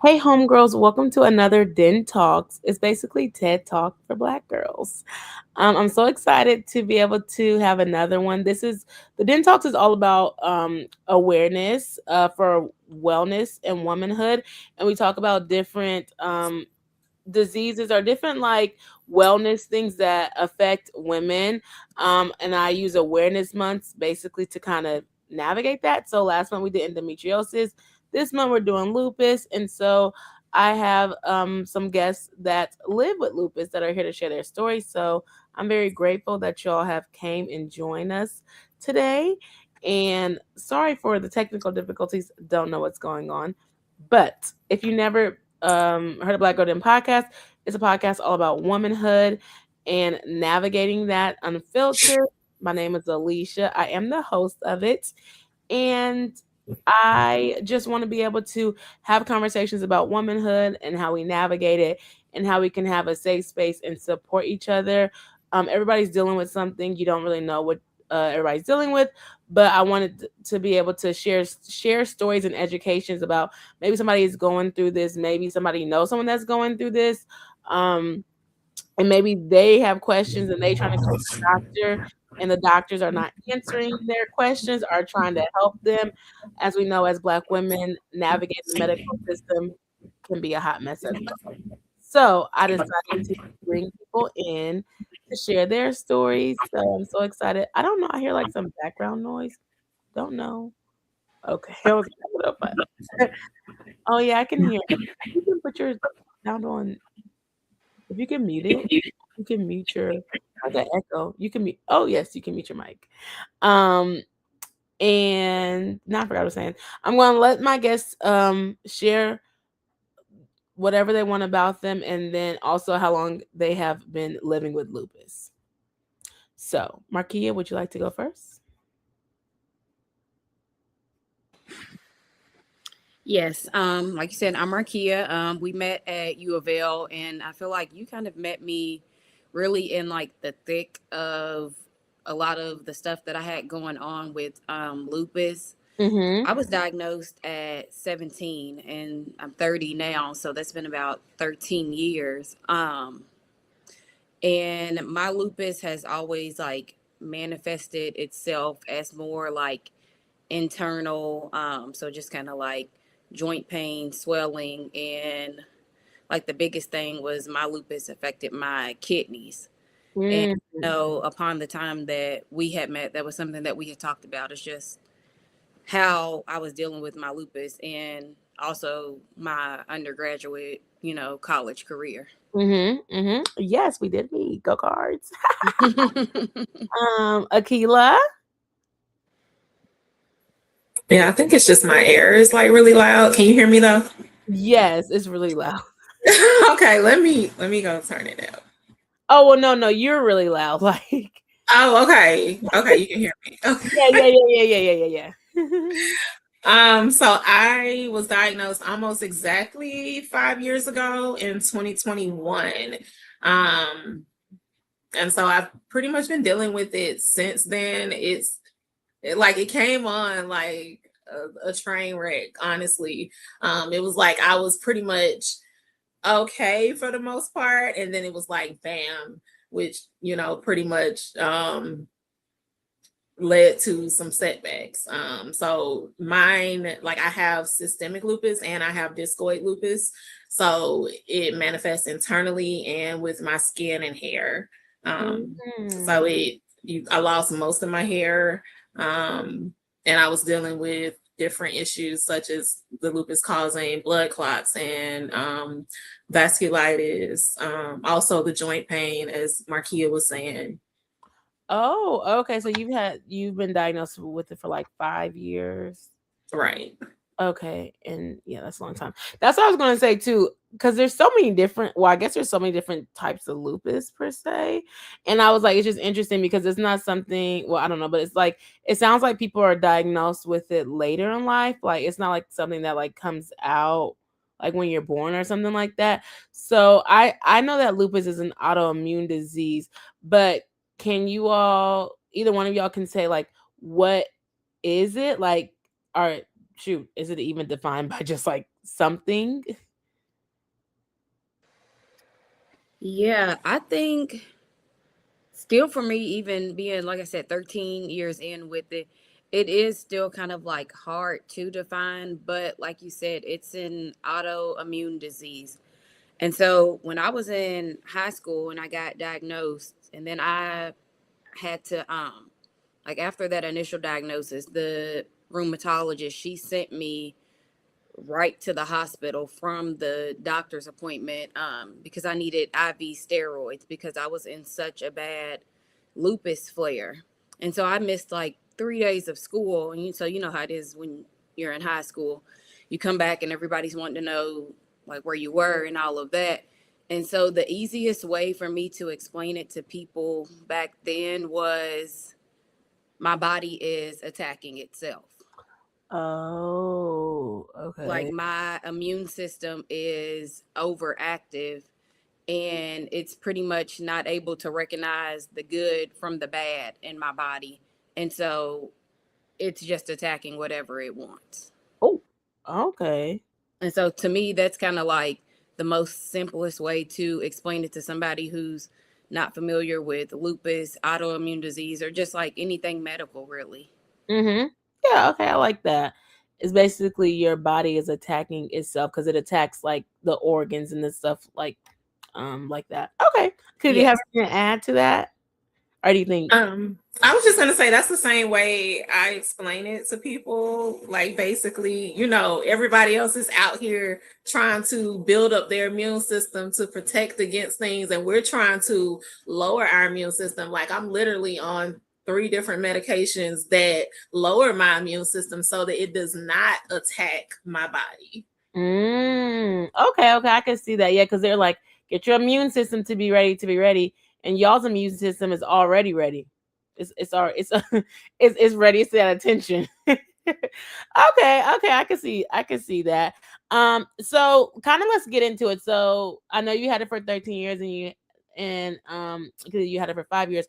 Hey, homegirls, welcome to another Den Talks. It's basically TED Talk for Black girls. I'm so excited to be able to have another one. The Den Talks is all about awareness for wellness and womanhood, and we talk about different diseases or different like wellness things that affect women. And I use awareness months basically to kind of navigate that. So last month we did endometriosis. This month we're doing lupus. And so I have some guests that live with lupus that are here to share their stories. So I'm very grateful that y'all have came and joined us today. And sorry for the technical difficulties. Don't know what's going on. But if you never heard of Black Girl Den podcast, it's a podcast all about womanhood and navigating that unfiltered. My name is Alicia. I am the host of it. And I just want to be able to have conversations about womanhood and how we navigate it and how we can have a safe space and support each other. Everybody's dealing with something. You don't really know what everybody's dealing with, but I wanted to be able to share stories and educations about maybe somebody is going through this, maybe somebody knows someone that's going through this, um, and maybe they have questions and they trying to go to the doctor and the doctors are not answering their questions or trying to help them. As we know, as Black women, navigating the medical system can be a hot mess as well. So I decided to bring people in to share their stories. So I'm so excited. I don't know. I hear like some background noise. Don't know. Okay. I was gonna look it up. Oh yeah, I can hear. You can put your sound on. If you can mute it, you can mute your like an echo. You can mute. Oh yes, you can mute your mic. Um, and now I forgot what I was saying. I'm going to let my guests share whatever they want about them, and then also how long they have been living with lupus. So, Markia, would you like to go first? Yes, like you said, I'm Markia. We met at U of L, and I feel like you kind of met me really in like the thick of a lot of the stuff that I had going on with lupus. Mm-hmm. I was diagnosed at 17, and I'm 30 now, so that's been about 13 years. And my lupus has always like manifested itself as more like internal, so just kind of like joint pain, swelling, and like the biggest thing was my lupus affected my kidneys. And Mm-hmm. upon the time that we had met, that was something that we had talked about. It's just how I was dealing with my lupus and also my undergraduate, college career. Mm-hmm. Mm-hmm. Yes, we did meet. Go cards. Akila. Yeah, I think it's just my air is like really loud. Can you hear me though? Yes, it's really loud. Okay, let me go turn it down. Oh well, no, no, you're really loud. Like, Oh, okay. Okay, you can hear me. yeah, yeah, Okay. yeah, yeah, yeah, yeah, yeah. So I was diagnosed almost exactly 5 years ago in 2021. Um, and so I've pretty much been dealing with it since then. Like it came on like a train wreck, honestly. It was like I was pretty much okay for the most part, and then it was like bam, which pretty much led to some setbacks. So mine, like I have systemic lupus and I have discoid lupus, so it manifests internally and with my skin and hair. So Mhm. I lost most of my hair, and I was dealing with different issues such as the lupus causing blood clots and vasculitis, also the joint pain, as Markia was saying. Oh, okay. So you've been diagnosed with it for like 5 years. Right. Okay, and yeah, that's a long time. That's what I was gonna say too, because there's so many different. Well, I guess there's so many different types of lupus per se, and I was like, it's just interesting because it's not something. Well, I don't know, but it's like it sounds like people are diagnosed with it later in life. Like it's not like something that like comes out like when you're born or something like that. So I know that lupus is an autoimmune disease, but can you all either one of y'all can say like what is it like? Are shoot, is it even defined by just like something? Yeah, I think still for me, even being, like I said, 13 years in with it, it is still kind of like hard to define. But like you said, it's an autoimmune disease. And so when I was in high school and I got diagnosed, and then I had to, like after that initial diagnosis, the rheumatologist, she sent me right to the hospital from the doctor's appointment, because I needed IV steroids because I was in such a bad lupus flare. And so I missed like 3 days of school. And so you know how it is when you're in high school. You come back and everybody's wanting to know like where you were and all of that. And so the easiest way for me to explain it to people back then was my body is attacking itself. Oh, Like okay. my immune system is overactive and it's pretty much not able to recognize the good from the bad in my body. And so it's just attacking whatever it wants. Oh, okay. And so to me, that's kind of like the most simplest way to explain it to somebody who's not familiar with lupus, autoimmune disease, or just like anything medical, really. Mm-hmm. Yeah, okay, I like that. It's basically your body is attacking itself because it attacks like the organs and the stuff like that. Okay. Could you have Yes. anything to add to that? Or do you think I was just gonna say that's the same way I explain it to people. Like basically, everybody else is out here trying to build up their immune system to protect against things, and we're trying to lower our immune system. Like I'm literally on 3 different medications that lower my immune system so that it does not attack my body. Okay, okay, I can see that. Yeah, because they're like, get your immune system to be ready, and y'all's immune system is already ready. It's it's ready. It's at attention. Okay, I can see that. So kind of let's get into it. So I know you had it for 13 years, and because you had it for 5 years.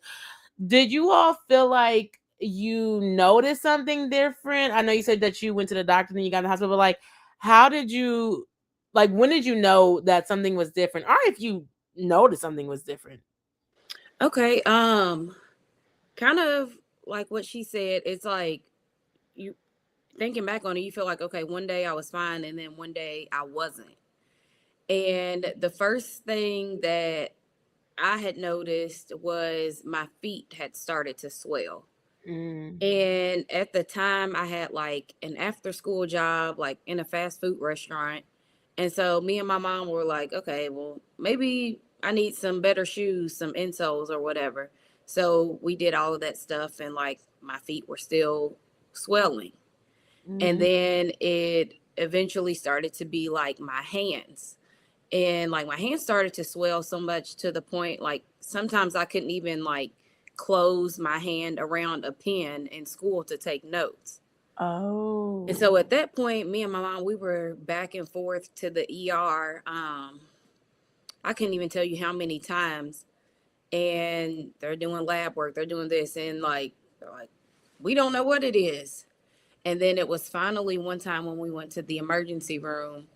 Did you all feel like you noticed something different? I know you said that you went to the doctor and you got in the hospital, but like, how did you, like, when did you know that something was different? Or if you noticed something was different? Okay. Kind of like what she said, it's like you thinking back on it, you feel like, okay, one day I was fine and then one day I wasn't. And the first thing that I had noticed was my feet had started to swell. Mm. And at the time, I had like an after school job, like in a fast food restaurant. And so me and my mom were like, okay, well, maybe I need some better shoes, some insoles or whatever. So we did all of that stuff, and like my feet were still swelling. And Mm. then it eventually started to be like my hands. And like my hands started to swell so much to the point like sometimes I couldn't even like close my hand around a pen in school to take notes. And Oh. so at that point, me and my mom, we were back and forth to the ER. I couldn't even tell you how many times. And they're doing lab work, they're doing this, and like they're like, we don't know what it is. And then it was finally one time when we went to the emergency room,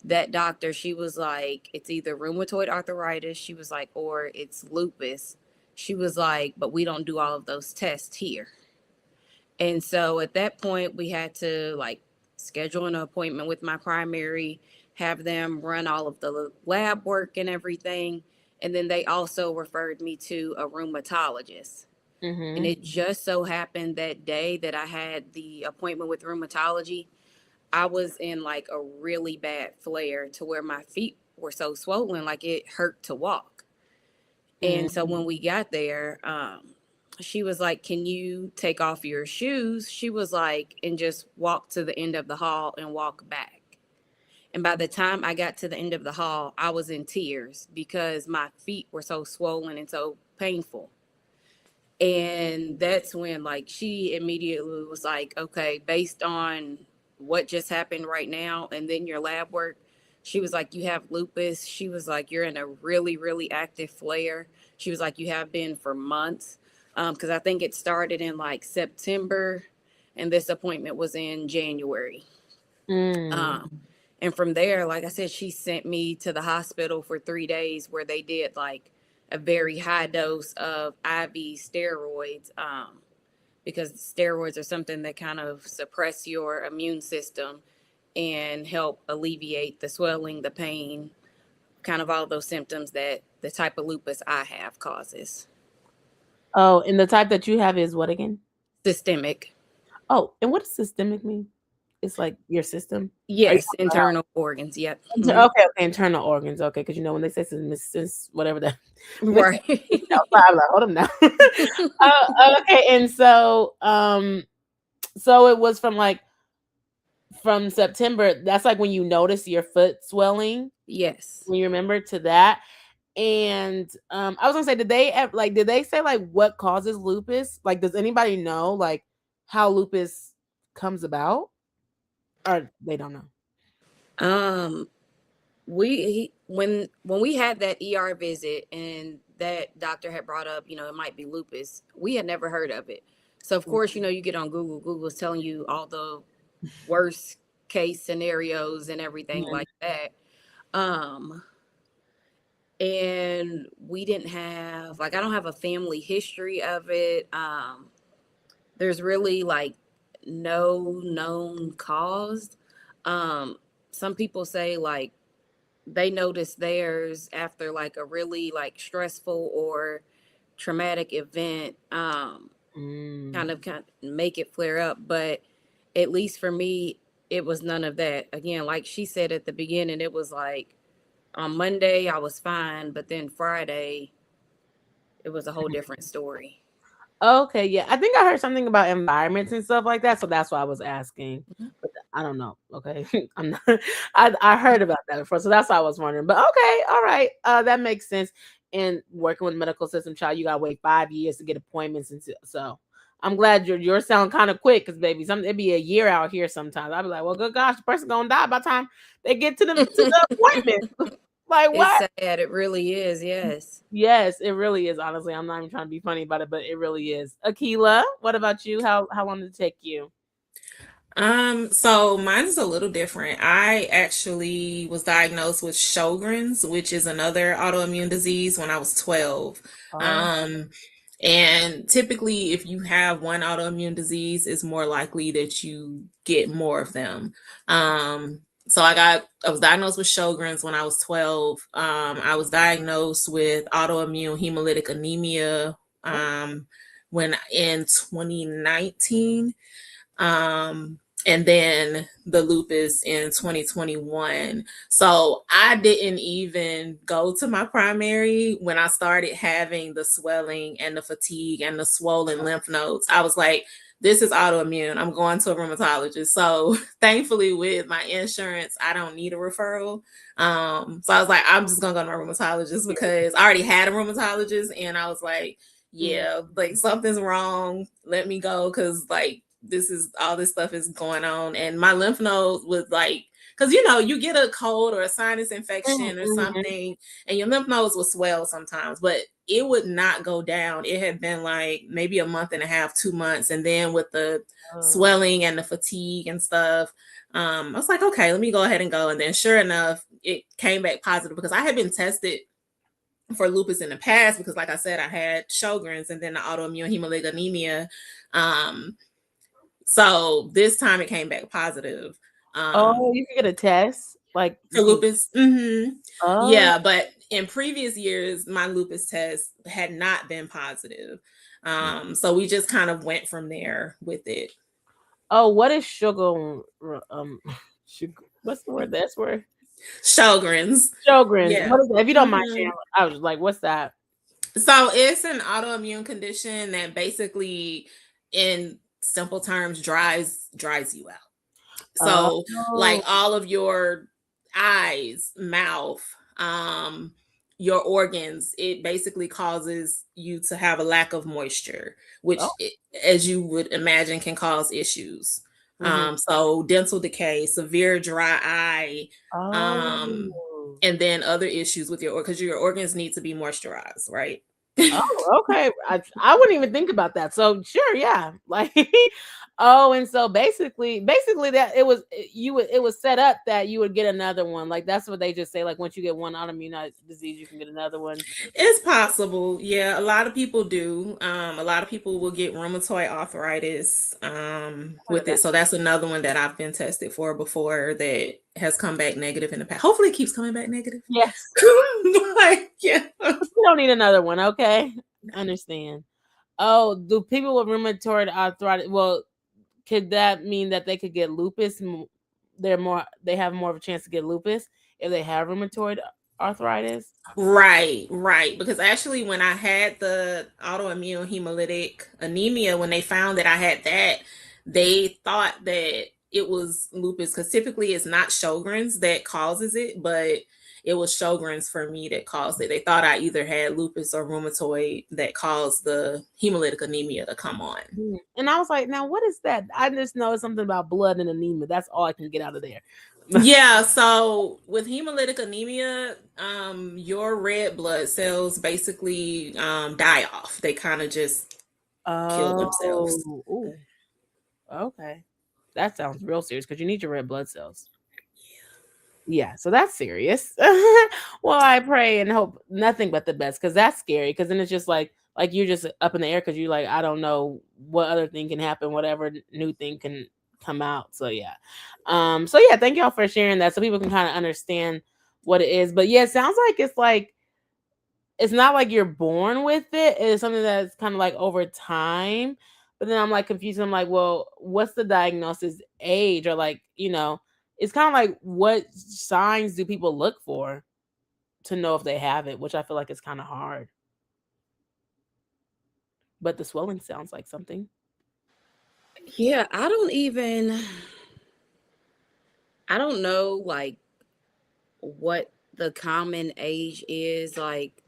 that doctor, she was like, it's either rheumatoid arthritis, she was like, or it's lupus. She was like, but we don't do all of those tests here. And so at that point, we had to like schedule an appointment with my primary, have them run all of the lab work and everything. And then they also referred me to a rheumatologist. And Mm-hmm. it just so happened that day that I had the appointment with rheumatology, I was in like a really bad flare to where my feet were so swollen, like it hurt to walk. And so when we got there, she was like, can you take off your shoes? She was like, and just walk to the end of the hall and walk back. And by the time I got to the end of the hall, I was in tears because my feet were so swollen and so painful. And that's when like she immediately was like, okay, based on what just happened right now and then your lab work, she was like, you have lupus. She was like, you're in a really, really active flare. She was like, you have been for months. Because I think it started in like September and this appointment was in January. Mm. Um, And from there, like I said, she sent me to the hospital for 3 days where they did like a very high dose of IV steroids, because steroids are something that kind of suppress your immune system and help alleviate the swelling, the pain, kind of all those symptoms that the type of lupus I have causes. Oh, and the type that you have is what again? Systemic. Oh, and what does systemic mean? It's like your system? Are you Yes, talking about internal organs. Yep. how okay, okay, internal organs, okay, because, when they say whatever that when they say Right. outside, I'm like, "Hold 'em now." Okay, and so it was from September, that's, like, when you notice your foot swelling? Yes. When you remember to that? And, I was gonna say, did they say, like, what causes lupus? Like, does anybody know, like, how lupus comes about? Or they don't know? Um, when we had that ER visit and that doctor had brought up, it might be lupus. We had never heard of it. So of course, you get on Google. Google's telling you all the worst case scenarios and everything Mhm. like that. Um, and we didn't have I don't have a family history of it. There's really like no known cause. Um, some people say like they notice theirs after like a really like stressful or traumatic event, Mm. kind of make it flare up. But at least for me, it was none of that. Again, like she said at the beginning, it was like on Monday I was fine, but then Friday it was a whole different story. Okay, yeah. I think I heard something about environments and stuff like that, so that's why I was asking. Mhm. But I don't know. Okay, I'm not. I heard about that before, so that's why I was wondering. But okay, all right, that makes sense. And working with medical system, child, you gotta wait 5 years to get appointments, and so I'm glad yours sound kind of quick, because baby, it'd be a year out here sometimes. I'd be like, well, good gosh, the person gonna die by the time they get to the appointment. Like It's what? sad. It really is. Yes. Yes, it really is. Honestly, I'm not even trying to be funny about it, but it really is. Akila, what about you? How long did it take you? So mine is a little different. I actually was diagnosed with Sjogren's, which is another autoimmune disease when I was 12. Oh, Um, and typically, if you have one autoimmune disease, it's more likely that you get more of them. So I was diagnosed with Sjogren's when I was 12. I was diagnosed with autoimmune hemolytic anemia oh, when in 2019, and then the lupus in 2021. So I didn't even go to my primary when I started having the swelling and the fatigue and the swollen lymph nodes. I was like, this is autoimmune. I'm going to a rheumatologist. So thankfully, with my insurance, I don't need a referral. So I was like, I'm just gonna go to my rheumatologist because I already had a rheumatologist, and I was like, mm, yeah, like something's wrong. Let me go, because like all this stuff is going on, and my lymph nodes was like, because you get a cold or a sinus mm, infection or mhm. something, and your lymph nodes will swell sometimes, but it would not go down. It had been like maybe a month and a half, 2 months, and then with the Oh, swelling and the fatigue and stuff, I was like, okay, let me go ahead and go. And then sure enough, it came back positive because I had been tested for lupus in the past, because like I said, I had Sjogren's and then the autoimmune hemolytic anemia. Um, so this time it came back positive. oh, Um, you can get a test. Like for you can. lupus. Oh, Yeah, but in previous years, my lupus test had not been positive. So we just kind of went from there with it. oh, what is sugar? Sugar. What's the word? That's word. Sjogren's. Sjogren's. Yeah. What is that? If you don't mind hmm sharing, I was like, what's that? So it's an autoimmune condition that basically, in simple terms, dries you out. So like Oh, all of your eyes, mouth, your organs, it basically causes you to have a lack of moisture, oh, as you would imagine, can cause issues. mm-hmm. So dental decay, severe dry eye, um, Oh, and then other issues with because your organs need to be moisturized, right? Oh, okay. I wouldn't even think about that. So sure, yeah. Like oh, and so basically that it was set up that you would get another one. Like that's what they just say. Like once you get one autoimmune disease, you can get another one. It's possible. Yeah, a lot of people do. A lot of people will get rheumatoid arthritis Heard of with that. it. So that's another one that I've been tested for before that has come back negative in the past. Hopefully it keeps coming back negative. Yes. Like, yeah. You don't need another one, okay? Understand. Oh, do people with rheumatoid arthritis could that mean that they could get lupus? They have more of a chance to get lupus if they have rheumatoid arthritis. Right, right. Because actually, when I had the autoimmune hemolytic anemia, when they found that I had that, they thought that it was lupus because typically it's not Sjogren's that causes it, but it was Sjogren's for me that caused it. They thought I either had lupus or rheumatoid that caused the hemolytic anemia to come on. And I was like, now what is that? I just know it's something about blood and anemia. That's all I can get out of there. Yeah, so with hemolytic anemia, your red blood cells basically die off. They kind of just kill Oh, themselves. ooh, okay. That sounds real serious because you need your red blood cells. Yeah, so that's serious. Well, I pray and hope nothing but the best because that's scary. Because then it's just like you're just up in the air because you like I don't know what other thing can happen, whatever new thing can come out. So yeah, so yeah, thank y'all for sharing that so people can kind of understand what it is. But yeah, it sounds like it's not like you're born with it. It's something that's kind of like over time. But then I'm like confused. I'm like, well, what's the diagnosis age? Or like, it's kind of like what signs do people look for to know if they have it, which I feel like is kind of hard. But the swelling sounds like something. Yeah, I don't know like what the common age is like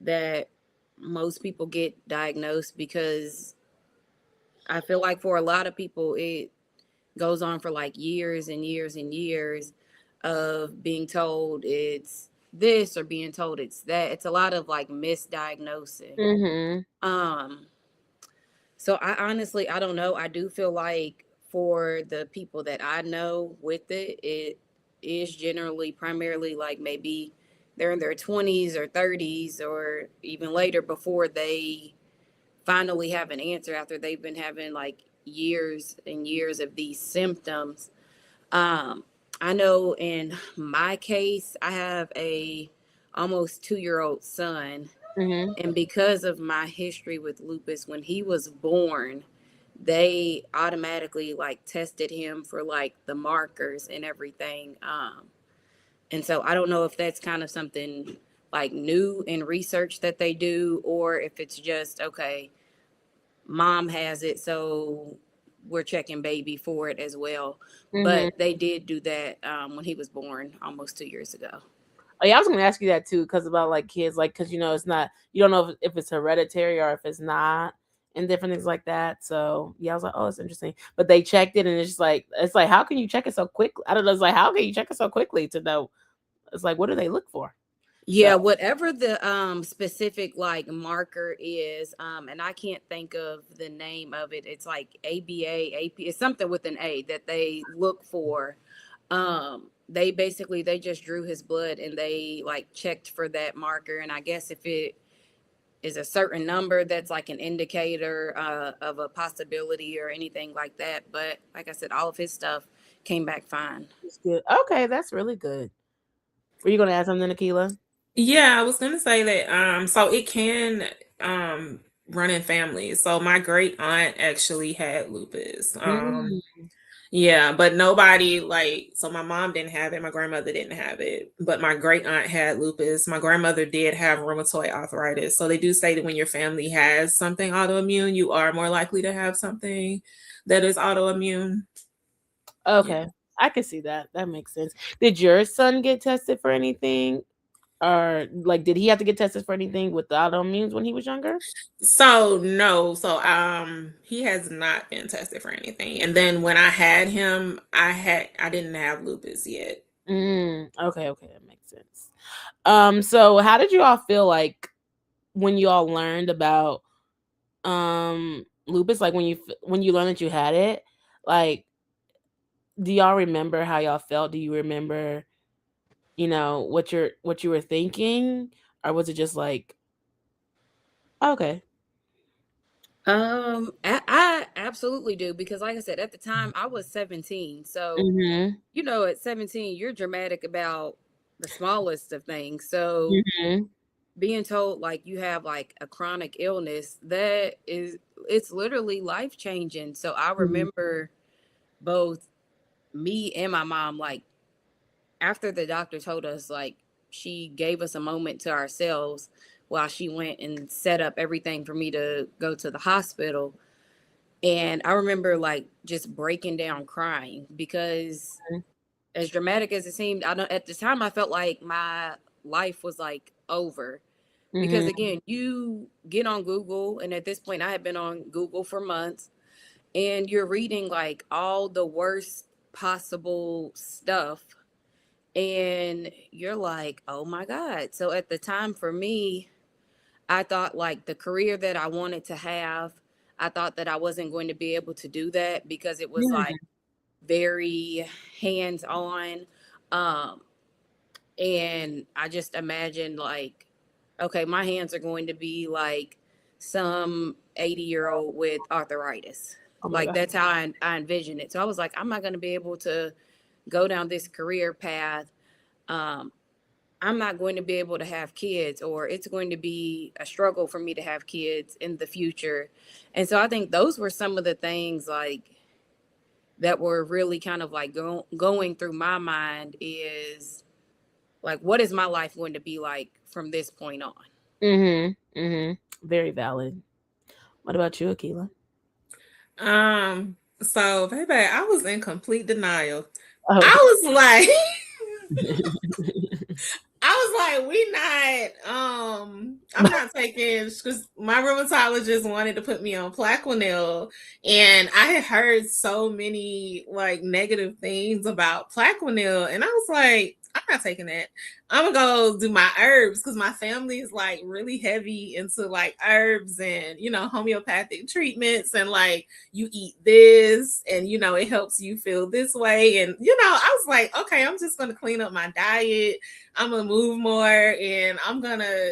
that most people get diagnosed because I feel like for a lot of people it goes on for like years and years and years of being told it's this or being told it's that. It's a lot of like misdiagnosing. Mm-hmm. Um so I don't know. I do feel like for the people that I know with it, it is generally primarily like maybe they're in their 20s or 30s or even later before they finally have an answer after they've been having like years and years of these symptoms. Um, I know in my case, I have a almost 2-year old son, Mm-hmm. and because of my history with lupus, when he was born, they automatically like tested him for like the markers and everything. And so I don't know if that's kind of something like new in research that they do, or if it's just okay, mom has it, so we're checking baby for it as well. Mm-hmm. But they did do that when he was born almost 2 years ago. Oh, yeah, I was gonna ask you that too, because about like kids, like because it's not you don't know if it's hereditary or if it's not, and different things like that. So yeah, I was like, oh, it's interesting. But they checked it, and it's like how can you check it so quickly? I don't know. It's like how can you check it so quickly to know? It's like what do they look for? So Yeah, whatever the specific like marker is, and I can't think of the name of it. It's like ABA, AP, it's something with an A that they look for. They basically they just drew his blood and they like checked for that marker, and I guess if it is a certain number, that's like an indicator of a possibility or anything like that. But like I said, all of his stuff came back fine. it's good. Okay, that's really good. Were you gonna add something, Akila? Yeah, I was gonna say that so it can run in families. So my great aunt actually had lupus. Mm, Yeah, but nobody like so my mom didn't have it, my grandmother didn't have it, but my great aunt had lupus. My grandmother did have rheumatoid arthritis. So they do say that when your family has something autoimmune, you are more likely to have something that is autoimmune. Yeah. okay, I can see that. That makes sense. Did your son get tested for anything, or like did he have to get tested for anything with the autoimmunes when he was younger? So no, so he has not been tested for anything. And then when I had him, I didn't have lupus yet. Okay, that makes sense. So how did you all feel like? when you all learned about lupus, like when you learned that you had it, like do y'all remember how y'all felt? Do you remember, what you were thinking, or was it just like, okay? I absolutely do because, like I said, at the time I was 17. So, Mhm. at 17, you're dramatic about the smallest of things. So, Mhm. being told like you have like a chronic illness, it's literally life changing. So, I Mhm. remember both me and my mom, like, after the doctor told us, like, she gave us a moment to ourselves while she went and set up everything for me to go to the hospital. And I remember like just breaking down crying because, as dramatic as it seemed, I don't, at the time I felt like my life was like over. Because Mhm. again, you get on Google, and at this point I had been on Google for months, and you're reading like all the worst possible stuff, and you're like, oh my God. So at the time for me, I thought like the career that I wanted to have, I thought that I wasn't going to be able to do that because it was like Mhm. very hands on. Um, and I just imagined like, okay, my hands are going to be like some 80-year-old with arthritis. Oh my Like god. that's how I envisioned it. So I was like, I'm not going to be able to go down this career path. Um, I'm not going to be able to have kids, or it's going to be a struggle for me to have kids in the future. And so I think those were some of the things like that were really kind of like going through my mind is like, what is my life going to be like from this point on? Mhm. Mhm. Very valid. What about you, Akila? So baby, I was in complete denial. Oh. I was like, I was like, we not, I'm not taking, because my rheumatologist wanted to put me on Plaquenil, and I had heard so many like negative things about Plaquenil, and I was like, I'm not taking that. I'm gonna go do my herbs because my family is like really heavy into like herbs and homeopathic treatments, and like you eat this and it helps you feel this way, and I was like, okay, I'm just gonna clean up my diet. I'm gonna move more, and I'm gonna,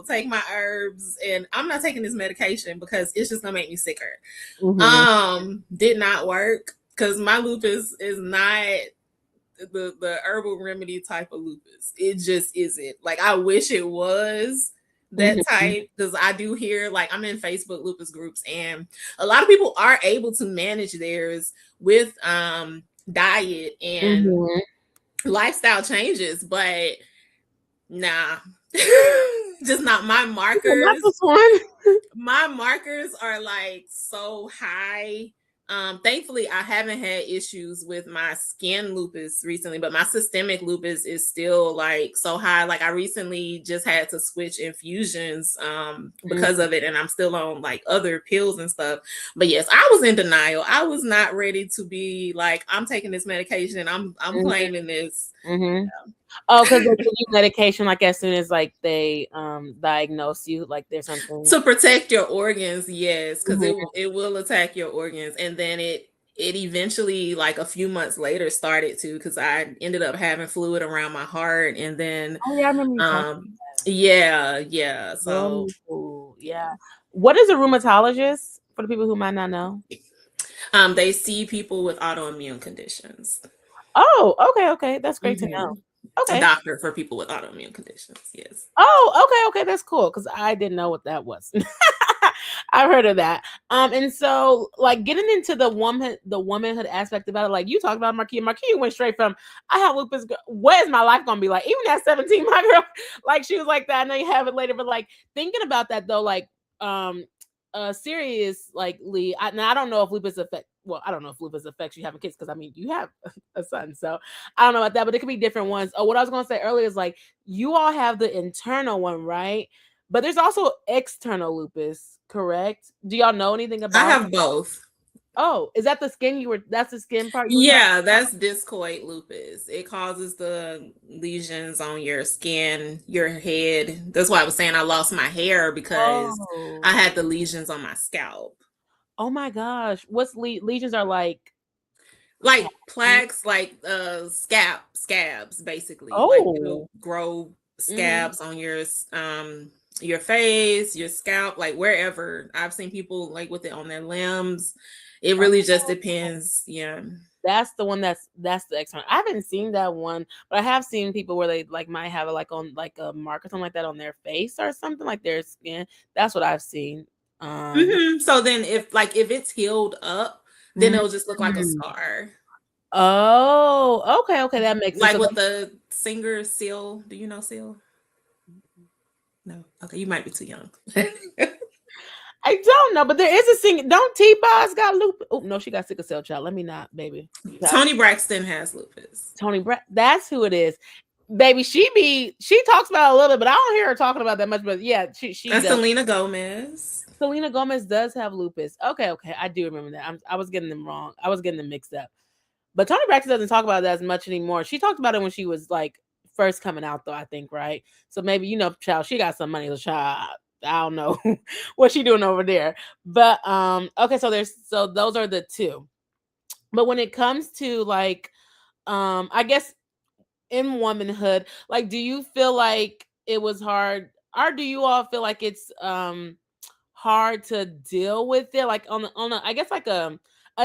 take my herbs, and I'm not taking this medication because it's just gonna make me sicker. Mhm. Did not work because my lupus is not the herbal remedy type of lupus. It just isn't. Like I wish it was that Mhm. type, because I do hear, like, I'm in Facebook lupus groups, and a lot of people are able to manage theirs with diet and Mhm. lifestyle changes, but nah. Just not my Not markers. this one. My markers are like so high. Thankfully I haven't had issues with my skin lupus recently, but my systemic lupus is still like so high. Like I recently just had to switch infusions because of it, and I'm still on like other pills and stuff. But yes, I was in denial. I was not ready to be like, I'm taking this medication, I'm Mhm. claiming this. Mhm. Oh, because they give you medication like as soon as like they diagnose you, like there's something. To protect your organs, yes, because it Mhm. it will attack your organs, and then it eventually, like a few months later, started to, because I ended up having fluid around my heart, and then Oh yeah, I remember you talking um about yeah, that. so Oh yeah. yeah. What is a rheumatologist for the people who might not know? They see people with autoimmune conditions. Oh, okay, okay. That's great to know. Hmm. A Okay. doctor for people with autoimmune conditions, yes. Oh, okay, okay. That's cool because I didn't know what that was. I've heard of that. And so like getting into the womanhood aspect about it, like you talked about Marquis. Marquis went straight from I have lupus. What is my life gonna be like? Even at 17, my girl, like she was like that. I know you have it later, but like thinking about that though, like um serious like Lee. Now I don't know if lupus affect. Well, I don't know if lupus affects you having kids because I mean you have a son, so I don't know about that. But it could be different ones. Oh, what I was gonna say earlier is like you all have the internal one, right? But there's also external lupus, correct? Do y'all know anything I about? have both. Oh, is that the skin you were? That's the skin part you were talking Yeah, about. that's discoid lupus. It causes the lesions on your skin, your head. That's why I was saying I lost my hair because I Oh, had the lesions on my scalp. oh my gosh! What's lesions are like? Like Tattoos? plaques, like scabs basically. Like it'll Oh, grow mm-hmm. scabs on your face, your scalp, like wherever. I've seen people like with it on their limbs. It really just depends. Yeah. That's the one that's the external. I haven't seen that one, but I have seen people where they like might have it like on like a mark or something like that on their face or something like their skin. That's what I've seen. Um, So then if it's healed up, then it'll just look like a mm. scar. Oh, okay, okay, that makes sense. Like So with the singer Seal. Do you know Seal? No. Okay, you might be too young. I don't know, but there is a sing. Don't T-Boz got lupus? Oh no, she got sickle cell child. Let me not, baby. Tony Braxton has lupus. Tony Brett. That's who it is. Baby, she talks about it a little bit, but I don't hear her talking about that much. But yeah, she And does. Selena Gomez. Selena Gomez does have lupus. Okay, okay, I do remember that. I was getting them wrong. I was getting them mixed up. But Tony Braxton doesn't talk about that as much anymore. She talked about it when she was like first coming out, though. I think, right? So maybe child, she got some money. So child, I don't know what she doing over there. But okay, so those are the two. But when it comes to like, I guess in womanhood, like, do you feel like it was hard, or do you all feel like it's hard to deal with it, like on a I guess like a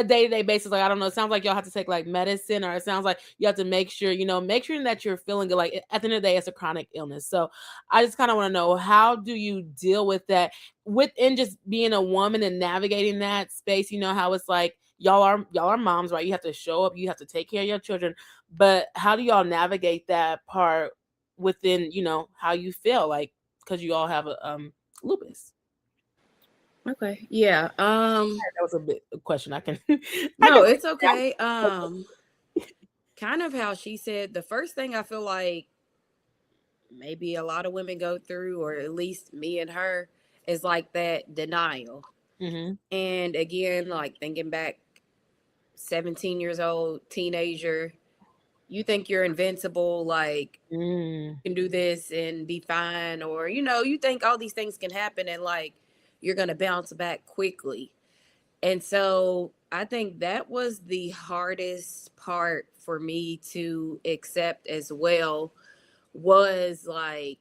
day-to-day basis? Like, I don't know, it sounds like y'all have to take like medicine, or it sounds like you have to make sure, make sure that you're feeling good. Like, at the end of the day, it's a chronic illness. So I just kind of want to know, how do you deal with that within just being a woman and navigating that space? How it's like, y'all are moms, right? You have to show up, you have to take care of your children, but how do y'all navigate that part within, how you feel like, because you all have a lupus? Okay. Yeah. That was a bit a question. I can I No, can it's okay. Kind of how she said, the first thing I feel like maybe a lot of women go through, or at least me and her, is like that denial. mm-hmm. And again, like thinking back, 17 years old, teenager, you think you're invincible, like Mm, you can do this and be fine, or you think all these things can happen and like you're going to bounce back quickly. And so I think that was the hardest part for me to accept as well, was like,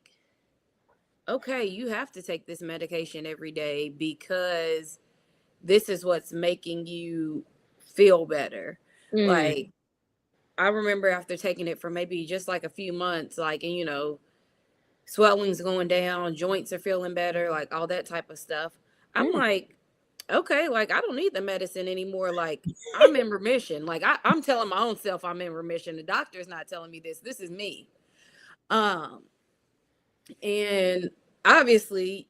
okay, you have to take this medication every day because this is what's making you feel better. mm, Like, I remember after taking it for maybe just like a few months, like, and swelling's going down, joints are feeling better, like all that type of stuff. I'm mm. like, okay, like I don't need the medicine anymore. Like, I'm in remission. Like, I'm telling my own self I'm in remission. The doctor's not telling me this. This is me. Um, and obviously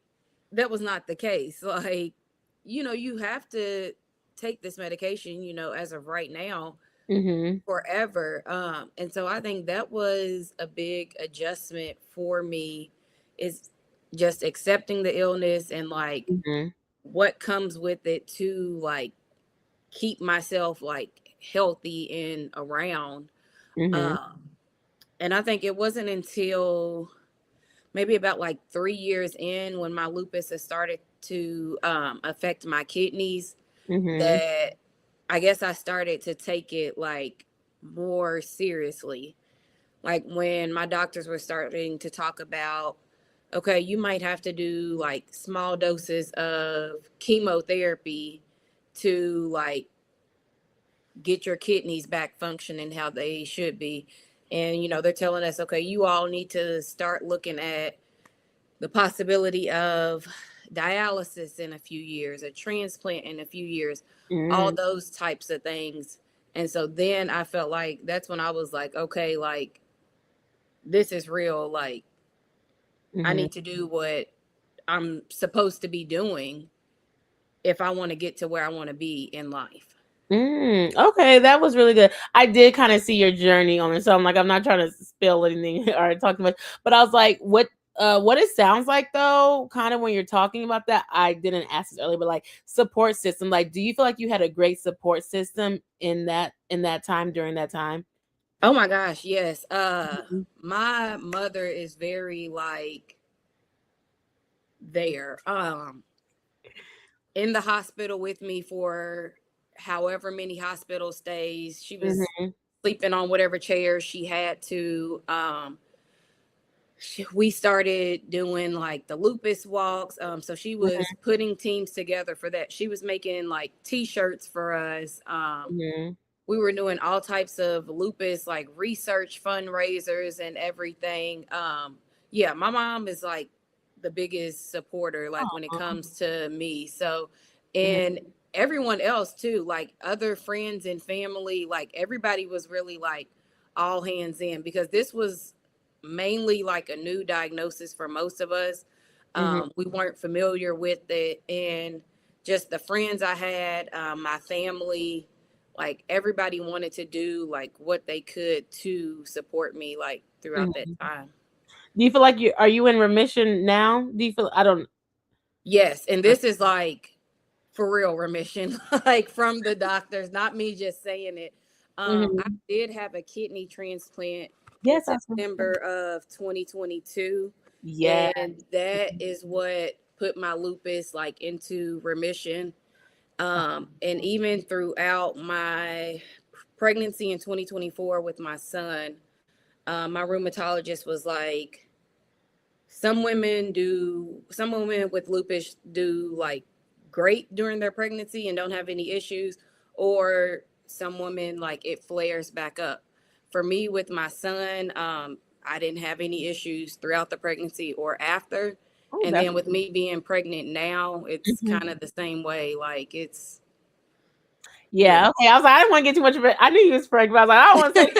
that was not the case. Like, you have to take this medication, as of right now, Mhm, forever. And so I think that was a big adjustment for me, is just accepting the illness and like mhm, what comes with it, to like keep myself like healthy and around. mhm, Um, and I think it wasn't until maybe about like 3 years in, when my lupus has started to affect my kidneys, mhm, that I guess I started to take it like more seriously. Like when my doctors were starting to talk about, okay, you might have to do like small doses of chemotherapy to like get your kidneys back functioning how they should be. And, they're telling us, okay, you all need to start looking at the possibility of dialysis in a few years, a transplant in a few years, all mm, those types of things. And so then I felt like that's when I was like, okay, like this is real. Like, I mhm. need to do what I'm supposed to be doing if I want to get to where I want to be in life. Okay, that was really good. I did kind of see your journey on it, so I'm like, I'm not trying to spill anything or talk too much, but I was like, what? what it sounds like though, kind of when you're talking about that, I didn't ask this earlier, but like support system, like do you feel like you had a great support system in that time during that time? Oh my gosh, yes. Mhm. My mother is very like there. In the hospital with me for however many hospital stays. She was Mhm. sleeping on whatever chair she had to. We started doing like the lupus walks. So she was Mhm. putting teams together for that. She was making like t-shirts for us. Mhm. We were doing all types of lupus like research fundraisers and everything. Yeah, my mom is like the biggest supporter like when it Aw. comes to me. So, Mhm. and everyone else too, like other friends and family, like everybody was really like all hands in because this was mainly like a new diagnosis for most of us. Mhm. We weren't familiar with it, and just the friends I had, my family, like everybody wanted to do like what they could to support me like throughout that Mhm. time. Do you feel like you are you in remission now? Do you feel I don't Yes, and this is like for real remission, like from the doctors, not me just saying it. I Mhm. did have a kidney transplant in Yes, I was gonna say. September of 2022, Yeah. and that is what put my lupus like into remission. And even throughout my pregnancy in 2024 with my son, my rheumatologist was like, some women with lupus do like great during their pregnancy and don't have any issues, or some women like it flares back up. For me with my son, I didn't have any issues throughout the pregnancy or after. Oh, And that's then with me being pregnant now, it's mhm. kind of the same way. Like it's, Yeah, yeah. okay. I was like, I didn't want to get too much of it. I knew you was pregnant, but I was like, I don't want to say it.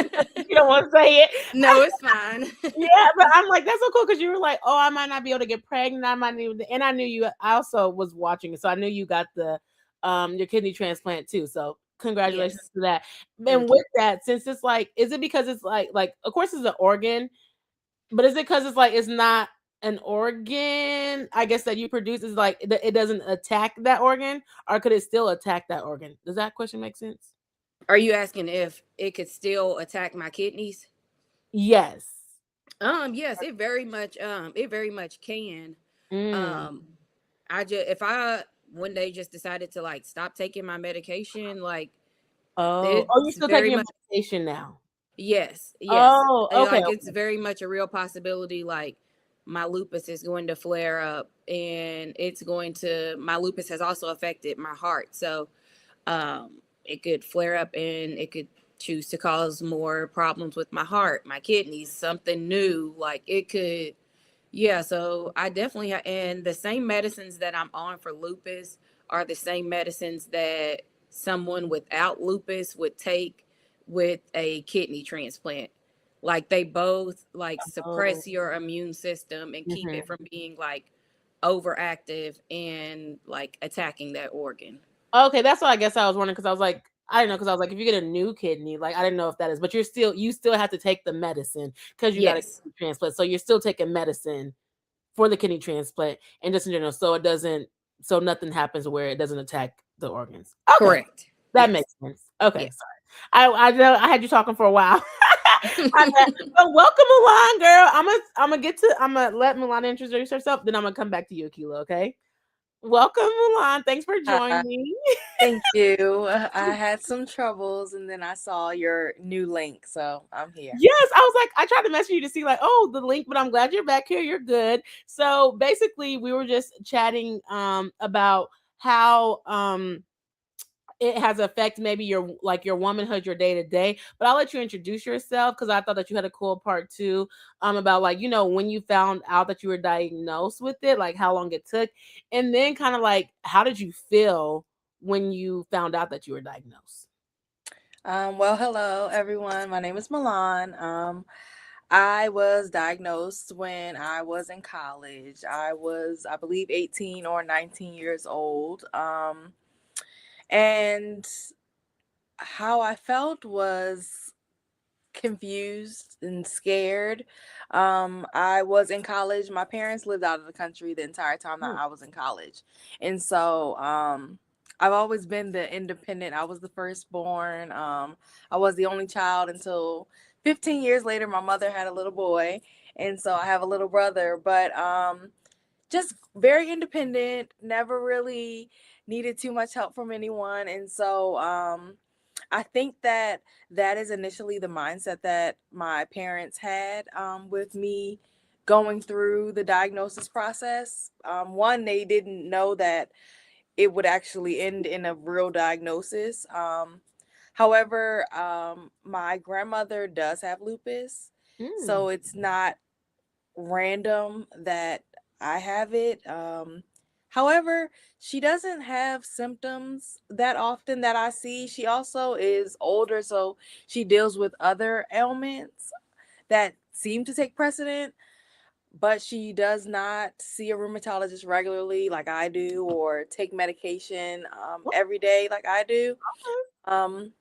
You don't want to say it. No, it's fine. Yeah, but I'm like, that's so cool because you were like, oh, I might not be able to get pregnant. I might need, and I knew you. I also was watching it, so I knew you got the your kidney transplant too. So congratulations Yes. to that. And Thank you. with that, since it's like, is it because it's like, of course, it's an organ, but is it because it's like it's not an organ? I guess that you produce is like it doesn't attack that organ, or could it still attack that organ? Does that question make sense? Are you asking if it could still attack my kidneys? Yes. Yes, it very much can. Mm. Um, I just if I one day just decided to like stop taking my medication, like Oh, oh, you're it's still very taking your much medication now. yes, yes. Oh, okay, Like it's okay. very much a real possibility like my lupus is going to flare up and it's going to my lupus has also affected my heart. So it could flare up and it could choose to cause more problems with my heart, my kidneys, something new. Like it could, yeah. So I definitely and the same medicines that I'm on for lupus are the same medicines that someone without lupus would take with a kidney transplant. Like they both like Oh, suppress your immune system and keep it mhm. from being like overactive and like attacking that organ. Okay, that's why I guess I was wondering because I was like, I didn't know because I was like, if you get a new kidney, like I didn't know if that is, but you still have to take the medicine because you got a Yes, kidney transplant. So you're still taking medicine for the kidney transplant and just in general, so it doesn't, so nothing happens where it doesn't attack the organs. Okay, correct. that Yes, makes sense. Okay, yes. sorry. I know I had you talking for a while. But welcome, Milan, girl. I'm gonna let Milan introduce herself, then I'm gonna come back to you, Akila. Okay. Welcome, Milan. Thanks for Hi, joining. thank you. I had some troubles and then I saw your new link, so I'm here. Yes, I was like, I tried to message you to see like, oh, the link, but I'm glad you're back here. You're good. So basically, we were just chatting about how it has affected maybe your like your womanhood, your day to day. But I'll let you introduce yourself because I thought that you had a cool part too, about like when you found out that you were diagnosed with it, like how long it took, and then kind of like how did you feel when you found out that you were diagnosed? Well, hello everyone. My name is Milan. I was diagnosed when I was in college. I was, I believe, 18 or 19 years old. And how I felt was confused and scared. I was in college. My parents lived out of the country the entire time that Oh. I was in college. And so I've always been the independent. I was the firstborn. I was the only child until 15 years later my mother had a little boy. And so I have a little brother, but just very independent, never really needed too much help from anyone. And so I think that that is initially the mindset that my parents had with me going through the diagnosis process. One, they didn't know that it would actually end in a real diagnosis. However, my grandmother does have lupus, Mm. so it's not random that I have it. However, she doesn't have symptoms that often that I see. She also is older, so she deals with other ailments that seem to take precedent, but she does not see a rheumatologist regularly like I do or take medication every day like I do. Um,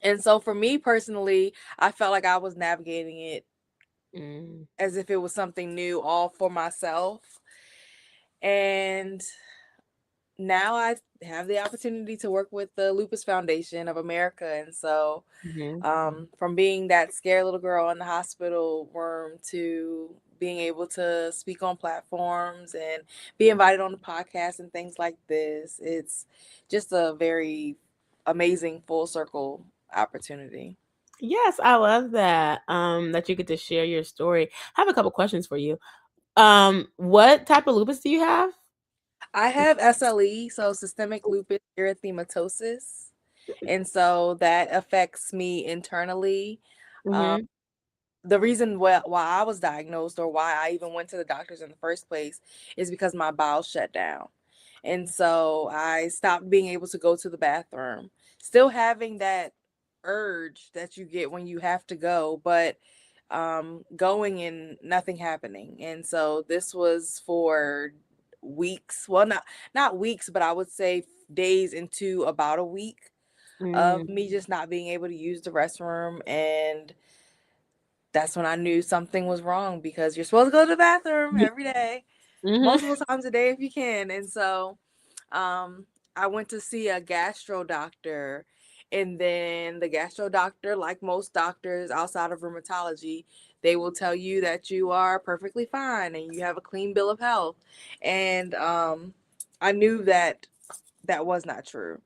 and so for me personally, I felt like I was navigating it Mm. as if it was something new all for myself. And now I have the opportunity to work with the Lupus Foundation of America. And so, Mhm. from being that scared little girl in the hospital room to being able to speak on platforms and be invited on the podcast and things like this, it's just a very amazing full circle opportunity. Yes, I love that. That you get to share your story. I have a couple questions for you. What type of lupus do you have? I have SLE, so systemic lupus erythematosus. And so that affects me internally. Um, Mm-hmm. the reason why I was diagnosed or why I even went to the doctors in the first place is because my bowels shut down. And so I stopped being able to go to the bathroom, still having that urge that you get when you have to go, but going and nothing happening. And so this was for weeks. Well, not weeks, but I would say days into about a week Mm-hmm. of me just not being able to use the restroom. And that's when I knew something was wrong because you're supposed to go to the bathroom every day, multiple times a day if you can. And so um, I went to see a gastro doctor. And then the gastro doctor, like most doctors outside of rheumatology, they will tell you that you are perfectly fine and you have a clean bill of health. And I knew that that was not true.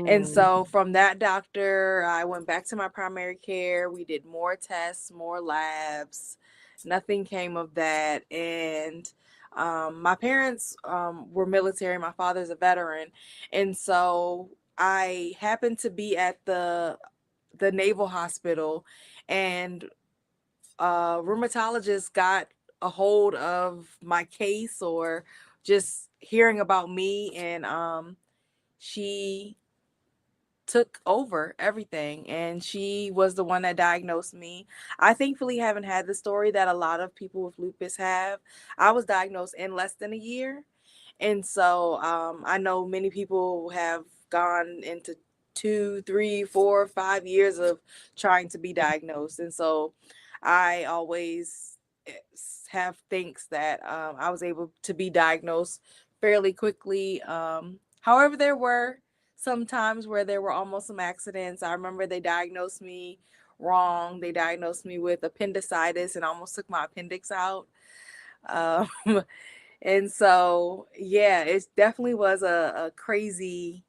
And Mm-hmm. so from that doctor, I went back to my primary care. We did more tests, more labs. Nothing came of that. And my parents were military. My father's a veteran. And so I happened to be at the Naval Hospital, and rheumatologist got a hold of my case or just hearing about me. And she took over everything, and she was the one that diagnosed me. I thankfully haven't had the story that a lot of people with lupus have. I was diagnosed in less than a year. And so I know many people have gone into 2, 3, 4, 5 years of trying to be diagnosed. And so I always eh, have thanks that I was able to be diagnosed fairly quickly. However, there were some times where there were almost some accidents. I remember they diagnosed me wrong. They diagnosed me with appendicitis and almost took my appendix out. Um, and so, yeah, it definitely was a crazy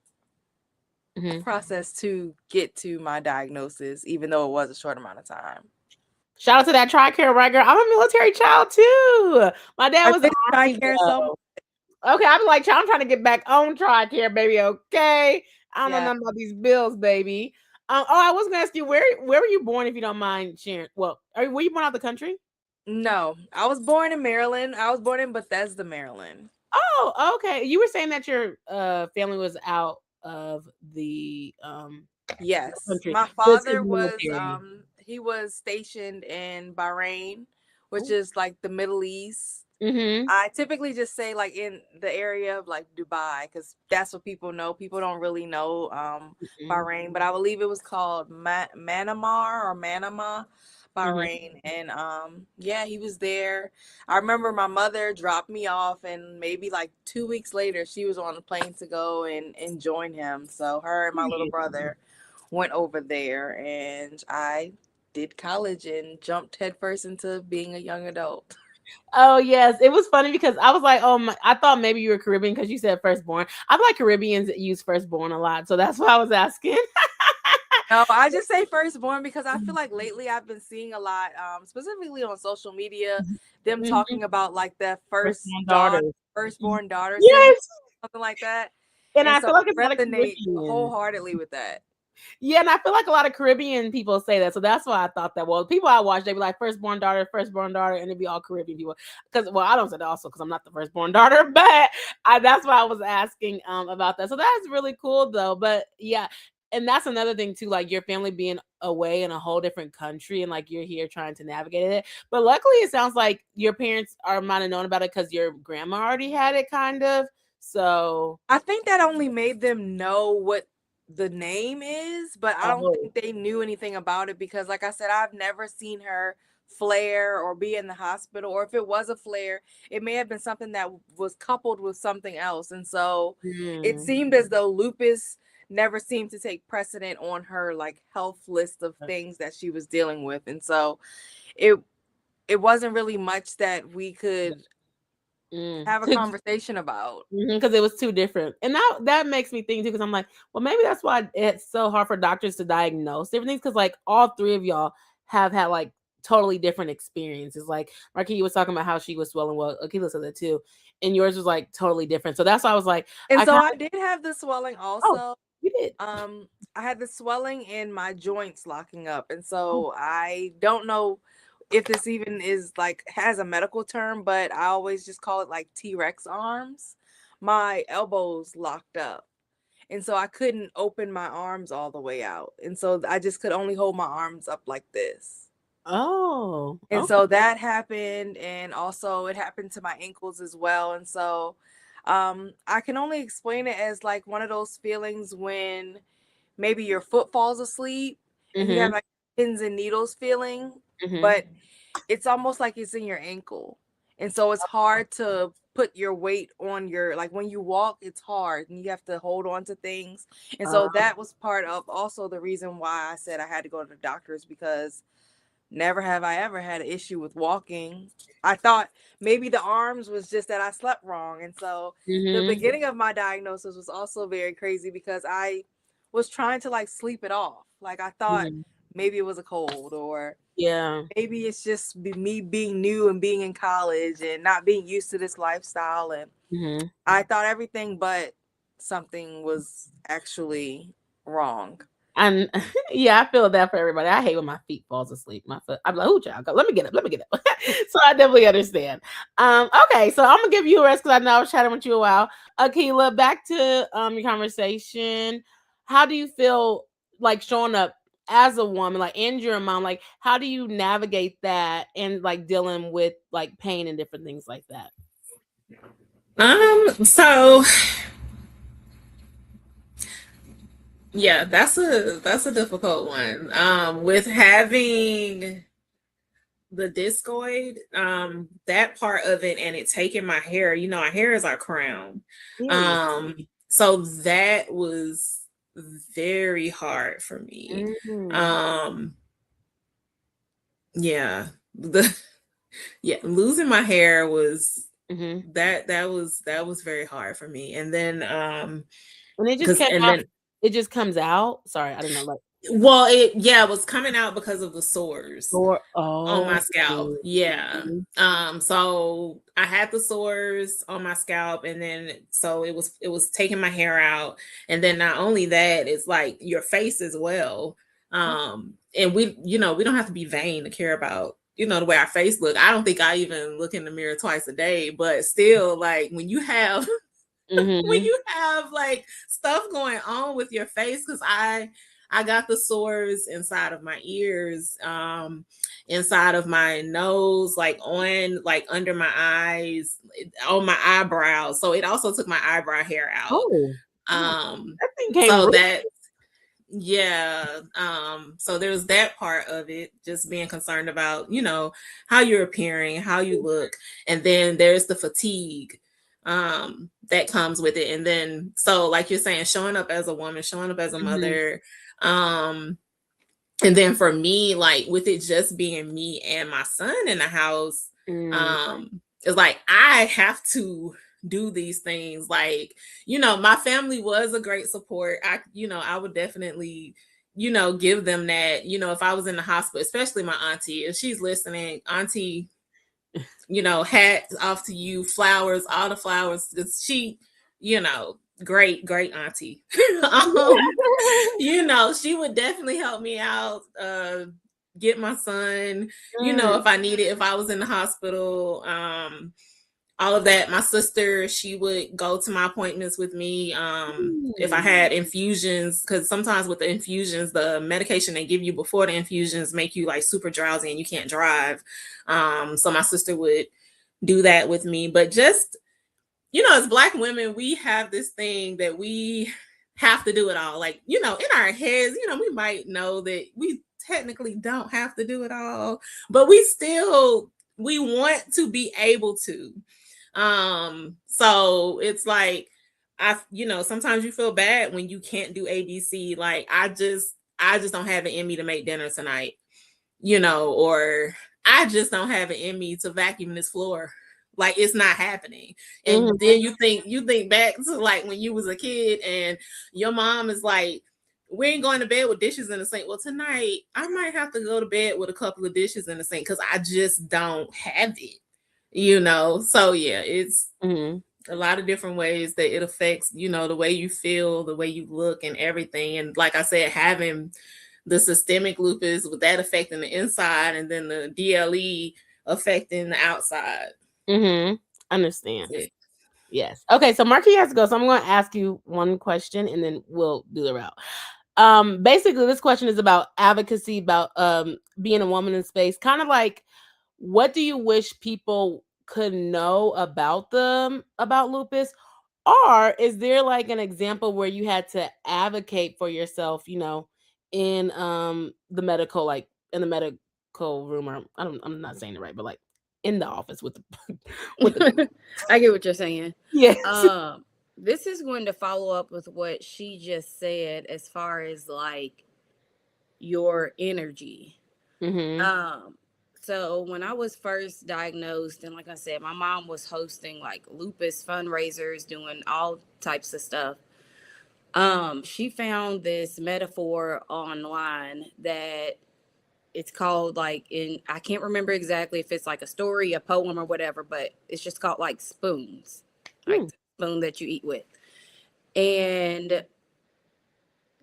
Mm-hmm. process to get to my diagnosis, even though it was a short amount of time. Shout out to that TRICARE, right, girl? I'm a military child too. My dad I was miss Army TRICARE so much. though. Okay, I'm like, child, I'm trying to get back on TRICARE, baby. Okay, I don't know Yeah. nothing about these bills, baby. Oh, I was gonna ask you where were you born, if you don't mind sharing? Well, were you born out of the country? No, I was born in Maryland. I was born in Bethesda, Maryland. Oh, okay. You were saying that your family was out of the Yes. country. My So it's 'cause father was military. he was stationed in Bahrain, which Oh. is like the Middle East. Mm-hmm. I typically just say like in the area of like Dubai, because that's what people know. People don't really know Mm-hmm. Bahrain, but I believe it was called Manamar or Manama, Mm-hmm. Bahrain. And yeah, he was there. I remember my mother dropped me off, and maybe like 2 weeks later, she was on the plane to go and join him. So her and my little brother went over there, and I did college and jumped headfirst into being a young adult. Oh yes, it was funny because I was like, oh my, I thought maybe you were Caribbean because you said firstborn. I feel like Caribbeans use firstborn a lot, so that's why I was asking. No, I just say firstborn because I feel like lately I've been seeing a lot, specifically on social media, them Mhm. talking about like their Firstborn daughters. Mhm. firstborn daughter syndrome, Yes, something like that. and And I so feel like it's I a lot of resonate Caribbean. wholeheartedly with that. Yeah, and I feel like a lot of Caribbean people say that, so that's why I thought that. Well, people I watch, they be like firstborn daughter, and it'd be all Caribbean people. Because, well, I don't say that also because I'm not the firstborn daughter, but that's why I was asking about that. So that's really cool, though. But yeah, and that's another thing too, like your family being away in a whole different country, and like you're here trying to navigate it. But luckily, it sounds like your parents are might have known about it because your grandma already had it, kind of. So, I think that only made them know what the name is, but I don't oh, think they knew anything about it because, like I said, I've never seen her flare or be in the hospital. Or if it was a flare, it may have been something that was coupled with something else. And so it mm. seemed as though lupus never seemed to take precedent on her like health list of things that she was dealing with. And so it it wasn't really much that we could Mm. have a conversation about. Because it was too different, and that makes me think too. Because I'm like, well, maybe that's why it's so hard for doctors to diagnose different things. Because like all three of y'all have had like totally different experiences. Like Marquis was talking about how she was swelling. Well, Akila said that too, and yours was like totally different. So that's why I was like, And I so kind I of did have the swelling oh, also. you did. I had the swelling in my joints locking up. And Oh, so I don't know if this even is like has a medical term, but I always just call it like T-Rex arms. My elbows locked up. And so I couldn't open my arms all the way out. And so I just could only hold my arms up like this. oh, And okay. so that happened, and also it happened to my ankles as well. And so I can only explain it as like one of those feelings when maybe your foot falls asleep and you have Mhm. like pins and needles feeling, Mhm. but it's almost like it's in your ankle. And so it's hard to put your weight on your, like when you walk, it's hard and you have to hold on to things. And so that was part of also the reason why I said I had to go to the doctors, because never have I ever had an issue with walking. I thought maybe the arms was just that I slept wrong. And so the Mhm. beginning of my diagnosis was also very crazy because I was trying to like sleep it off. Like I thought Mhm. maybe it was a cold, or Yeah. maybe it's just me being new and being in college and not being used to this lifestyle. And Mhm. I thought everything but something was actually wrong. And yeah, I feel that for everybody. I hate when my feet falls asleep. My foot, I'm like, oh, child, let me get up, let me get up. So I definitely understand. Okay, so I'm gonna give you a rest because I know I was chatting with you a while. Akila, back to your conversation. How do you feel like showing up as a woman, like and your mom? Like, how do you navigate that and like dealing with like pain and different things like that? So yeah, that's a difficult one. With having the discoid, that part of it, and it taking my hair, our hair is our crown. Period. So that was very hard for me. Mm-hmm. Um, yeah, the yeah, losing my hair was Mm-hmm. that was very hard for me. And then And it just because came and out. then It just comes out. Sorry, I didn't know. Like, well, it was coming out because of the sores or on my oh. scalp. Yeah. So I had the sores on my scalp, and then so it was taking my hair out. And then not only that, it's like your face as well. And we don't have to be vain to care about, the way our face look. I don't think I even look in the mirror twice a day, but still, like when you have when Mm-hmm. you have like stuff going on with your face, because I I got the sores inside of my ears, inside of my nose, like under my eyes, on my eyebrows. So it also took my eyebrow hair out. Oh, that thing came So real. that, yeah. So there's that part of it, just being concerned about, how you're appearing, how you look. And then there's the fatigue that comes with it. And then, so like you're saying, showing up as a woman, showing up as a mother. And then for me, like with it just being me and my son in the house, it's like I have to do these things. Like, my family was a great support. I would definitely, give them that, if I was in the hospital, especially my auntie, if she's listening, auntie, hats off to you, flowers, all the flowers. She, great auntie. She would definitely help me out, get my son, if I was in the hospital, all of that. My sister, she would go to my appointments with me, if I had infusions, because sometimes with the infusions, the medication they give you before the infusions make you like super drowsy and you can't drive. So my sister would do that with me. But just, as Black women, we have this thing that we have to do it all. Like, in our heads, we might know that we technically don't have to do it all, but we want to be able to. So it's like, sometimes you feel bad when you can't do ABC. Like, I just don't have it in me to make dinner tonight, or I just don't have it in me to vacuum this floor. Like, it's not happening. And then you think back to like when you was a kid and your mom is like, we ain't going to bed with dishes in the sink. Well, tonight I might have to go to bed with a couple of dishes in the sink because I just don't have it. So yeah, it's a lot of different ways that it affects, the way you feel, the way you look and everything. And like I said, having the systemic lupus, with that affecting the inside, and then the DLE affecting the outside. Understand. Yes. Okay, so Marquis has to go. So I'm going to ask you one question and then we'll do the route. Basically, this question is about advocacy, about being a woman in space. Kind of like, what do you wish people could know about lupus? Or is there like an example where you had to advocate for yourself, in the medical, like in the medical room, or I'm not saying it right, but like in the office with the with the I get what you're saying. yes. This is going to follow up with what she just said as far as like your energy. So when I was first diagnosed, and like I said, my mom was hosting like lupus fundraisers, doing all types of stuff. She found this metaphor online that it's called like I can't remember exactly if it's like a story, a poem, or whatever, but it's just called like spoons, like the spoon that you eat with. And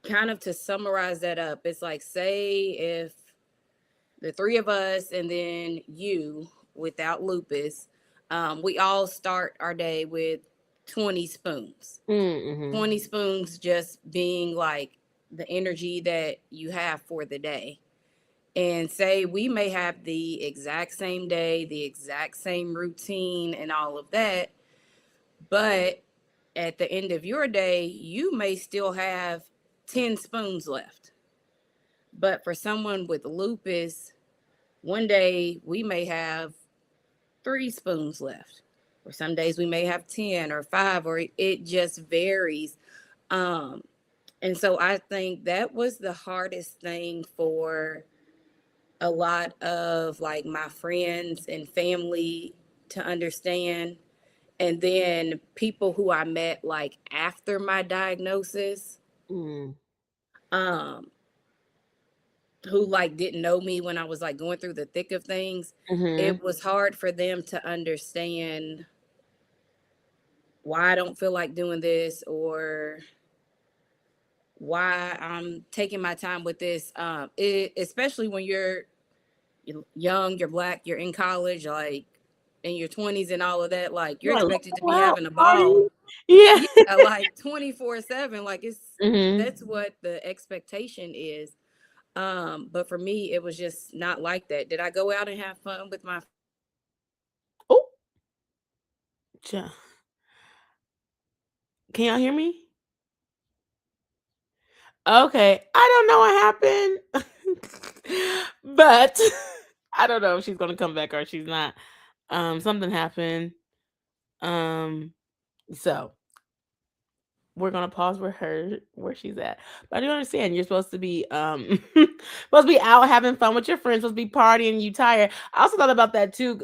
kind of to summarize that up, it's like, say if the three of us and then you without lupus, we all start our day with 20 spoons. 20 spoons just being like the energy that you have for the day. And say we may have the exact same day, the exact same routine and all of that, but at the end of your day, you may still have 10 spoons left. But for someone with lupus, one day we may have 3 spoons left. Or some days we may have 10 or 5, or it just varies. And so I think that was the hardest thing for a lot of like my friends and family to understand. And then people who I met like after my diagnosis, who like didn't know me when I was like going through the thick of things, it was hard for them to understand why I don't feel like doing this, or why I'm taking my time with this. Especially when you're young, you're Black, you're in college, like in your 20s and all of that, like you're expected to be having a ball. Yeah. Yeah, like 24/7. Like Hmm. that's what the expectation is. But for me, it was just not like that. Did I go out and have fun with my Oh, can y'all hear me? Okay, I don't know what happened, but I don't know if she's gonna come back or she's not. Something happened. Um, so we're gonna pause where she's at. But I do understand you're supposed to be supposed to be out having fun with your friends, supposed to be partying, you tired. I also thought about that too,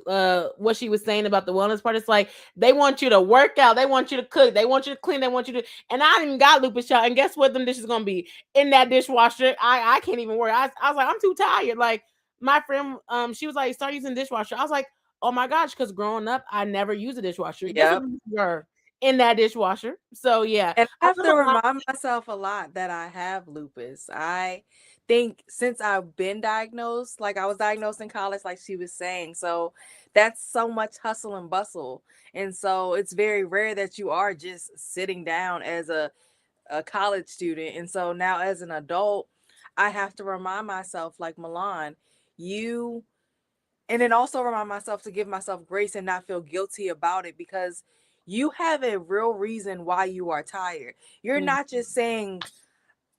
what she was saying about the wellness part. It's like they want you to work out, they want you to cook, they want you to clean, they want you to, and I didn't got lupus shot. And guess what them dishes gonna be? In that dishwasher. I can't even work. I was like, I'm too tired. Like my friend, she was like, start using dishwasher. I was like, oh my gosh, because growing up, I never used a dishwasher. Guess what Yep. the dishes were? In that dishwasher. So yeah, And I I have thought to a lot. remind myself a lot that I have lupus. I think since I've been diagnosed, like I was diagnosed in college, like she was saying. So that's so much hustle and bustle. And so it's very rare that you are just sitting down as a college student. And so now as an adult, I have to remind myself, like Milan, you, and then also remind myself to give myself grace and not feel guilty about it, because you have a real reason why you are tired. You're Mhm, not just saying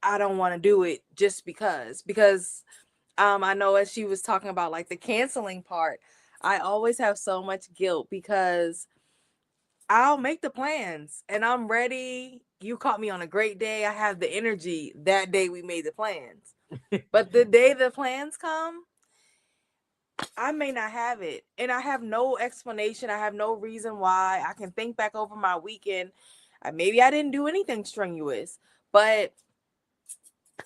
I don't want to do it just because I know as she was talking about like the canceling part, I always have so much guilt because I'll make the plans and I'm ready. You caught me on a great day. I have the energy that day we made the plans. But the day the plans come, I may not have it. And I have no explanation. I have no reason why. I can think back over my weekend. Maybe I didn't do anything strenuous, but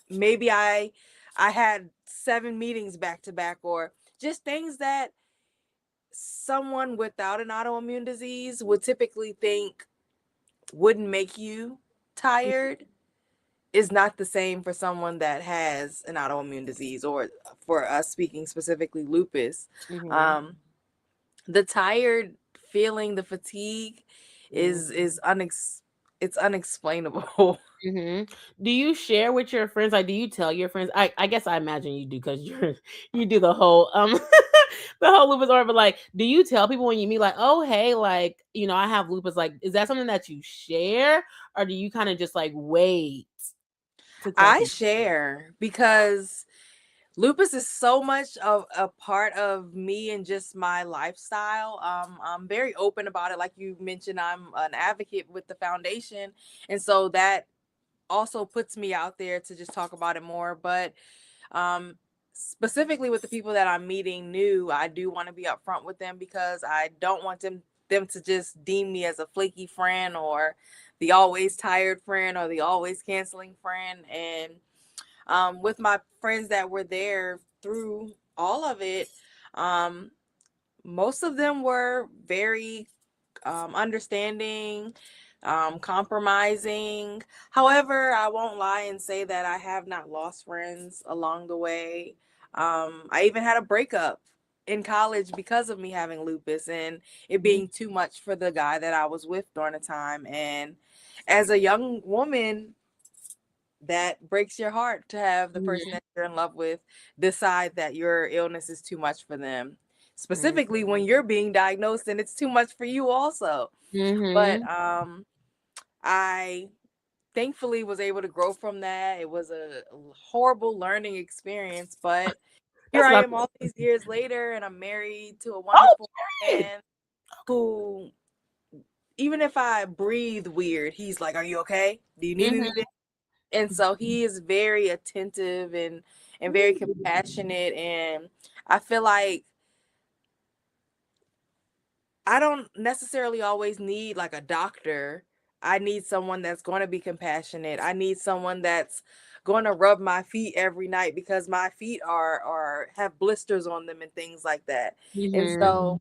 maybe I had 7 meetings back to back, or just things that someone without an autoimmune disease would typically think wouldn't make you tired is not the same for someone that has an autoimmune disease, or for us speaking specifically lupus. mhm, Um, the tired feeling, the fatigue mhm, it's unexplainable. mhm. Do you share with your friends? Like, do you tell your friends? I guess I imagine you do because you're you do the whole the whole lupus order. But like, do you tell people when you meet, like, oh hey, like I have lupus? Like, is that something that you share, or do you kind of just like wait to tell I people? share because lupus is so much of a part of me and just my lifestyle. I'm very open about it. Like you mentioned, I'm an advocate with the foundation, and so that also puts me out there to just talk about it more. But um, specifically with the people that I'm meeting new, I do want to be upfront with them because I don't want them to just deem me as a flaky friend, or the always tired friend, or the always canceling friend. And with my friends that were there through all of it, um, most of them were very understanding, compromising. However, I won't lie and say that I have not lost friends along the way. I even had a breakup in college because of me having lupus and it Mhm, being too much for the guy that I was with during the time. And as a young woman, that breaks your heart to have the person mhm, that you're in love with decide that your illness is too much for them, mhm, specifically when you're being diagnosed and it's too much for you also. But mhm. I thankfully was able to grow from that. It was a horrible learning experience, but here That's I what am I. all these years later, and I'm married to a Oh, wonderful period. man who, even if I breathe weird, he's like, "Are you okay? Do you need Mhm. me?" And so he is very attentive and very compassionate, and I feel like I don't necessarily always need like a doctor. I need someone that's going to be compassionate. I need someone that's going to rub my feet every night because my feet are have blisters on them and things like that. And Mhm. so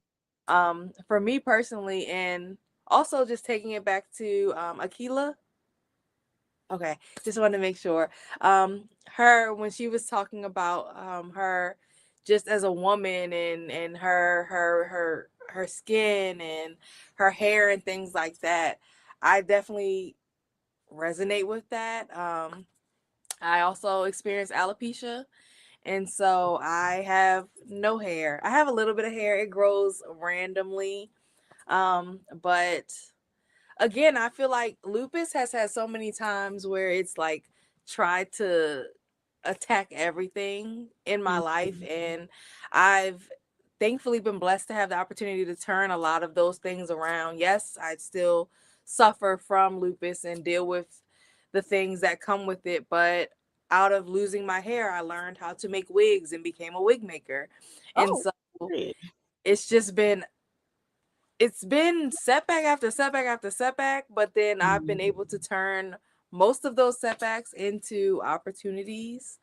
for me personally, and also just taking it back to Akila. Okay, just wanted to make sure. Her, when she was talking about her just as a woman, and her skin and her hair and things like that. I definitely resonate with that. I also experience alopecia. And so I have no hair. I have a little bit of hair. It grows randomly. But again, I feel like lupus has had so many times where it's like tried to attack everything in my life. Mhm. And I've thankfully been blessed to have the opportunity to turn a lot of those things around. Yes, I still suffer from lupus and deal with the things that come with it, but out of losing my hair, I learned how to make wigs and became a wig maker. And Oh, so great. it's just been it's been setback after setback after setback, but then I've been Mhm. able to turn most of those setbacks into opportunities.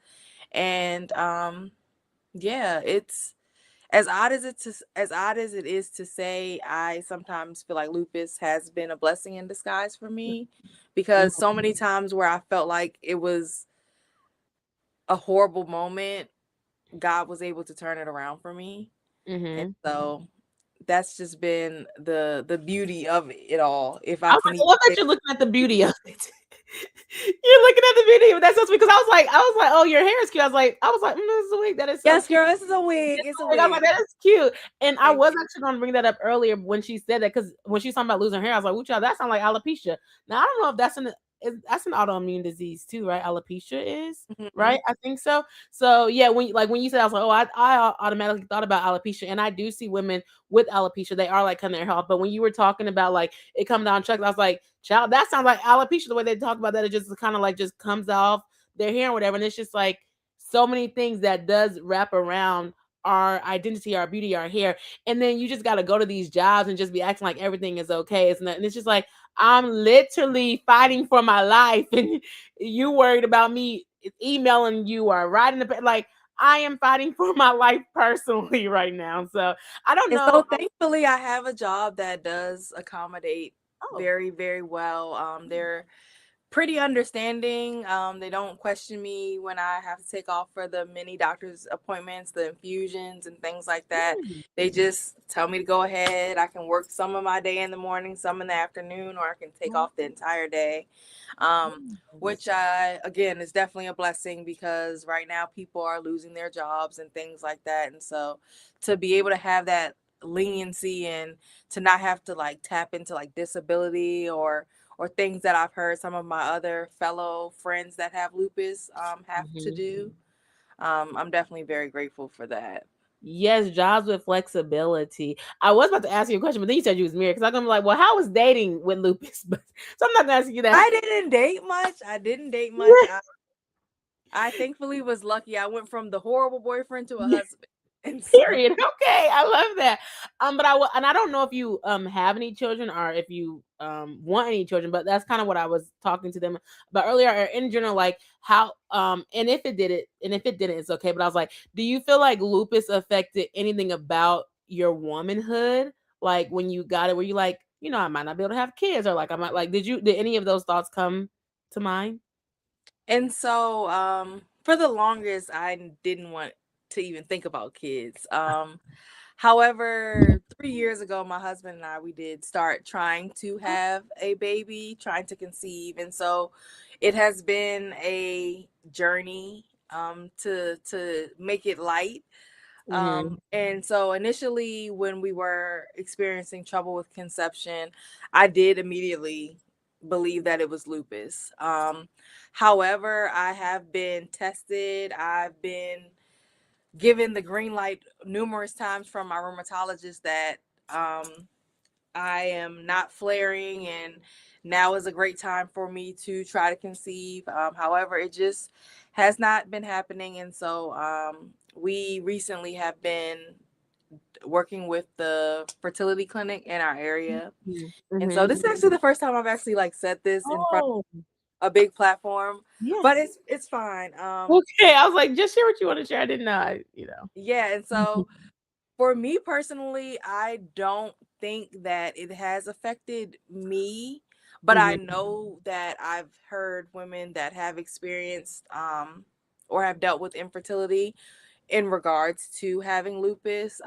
And yeah, it's as odd as it is to say, I sometimes feel like lupus has been a blessing in disguise for me, because so many times where I felt like it was a horrible moment, God was able to turn it around for me. And Mm-hmm. so that's just been the beauty of it all, if I I was can like, I even love that say. you're looking at the beauty of it. You're looking at the beauty of it. That's so sweet because I was like, oh, your hair is cute. I was like, this is a wig. That is so Yes, cute. girl, this is a wig. It's a Like, I was like, wig. that is cute. And I Thank was you. actually going to bring that up earlier when she said that because when she was talking about losing hair, I was like, "Ooh, child, that sounds like alopecia." Now I don't know if that's an autoimmune disease too, right? Alopecia is Mhm. right. I think so. So yeah, when you said, I was like, oh, I automatically thought about alopecia, and I do see women with alopecia. They are like cutting their hair off. But when you were talking about like it come down trucks, I was like, child, that sounds like alopecia. The way they talk about that, it just kind of like just comes off their hair and whatever, and it's just like so many things that does wrap around our identity, our beauty, our hair. And then you just got to go to these jobs and just be acting like everything is okay. It's not, and it's just like, I'm literally fighting for my life. And you worried about me emailing you or writing like, I am fighting for my life personally right now. So I don't And know. so thankfully I have a job that does accommodate Oh, very, very well. They're pretty understanding. They don't question me when I have to take off for the many doctor's appointments, the infusions, and things like that. mm, They just tell me to go ahead. I can work some of my day in the morning, some in the afternoon, or I can take oh, off the entire day. Which yes. again, is definitely a blessing, because right now people are losing their jobs and things like that. And so to be able to have that leniency and to not have to like tap into like disability or things that I've heard some of my other fellow friends that have lupus have to Mhm. do. I'm definitely very grateful for that. Yes, jobs with flexibility. I was about to ask you a question, but then you said you was married because I'm gonna be like, well, how was dating with lupus? But so I'm not gonna ask you that. I didn't date much. I didn't date much. I thankfully was lucky. I went from the horrible boyfriend to a husband. And so, Period. Okay, I love that. But and I don't know if you have any children or if you want any children, but that's kind of what I was talking to them about earlier. Or in general, like how and if it did it and if it didn't, it's okay. But I was like, do you feel like lupus affected anything about your womanhood? Like when you got it, were you like, I might not be able to have kids, or like I might like, did any of those thoughts come to mind? for the longest, I didn't want to even think about kids. However, 3 years ago, my husband and I, we did start trying to have a baby, trying to conceive. And so it has been a journey to make it light. Mm-hmm. And so initially, when we were experiencing trouble with conception, I did immediately believe that it was lupus. However, I have been tested. I've been given the green light numerous times from my rheumatologist that I am not flaring, and now is a great time for me to try to conceive. However, it just has not been happening. And so we recently have been working with the fertility clinic in our area. And so Mm-hmm. this is actually the first time I've actually like said this in front Oh, of a big platform, but yes. it's fine. Okay, I was like, just share what you want to share. I didn't know. Yeah, and Mhm, so for me personally, I don't think that it has affected me, but I mhm, know that I've heard women that have experienced or have dealt with infertility in regards to having lupus.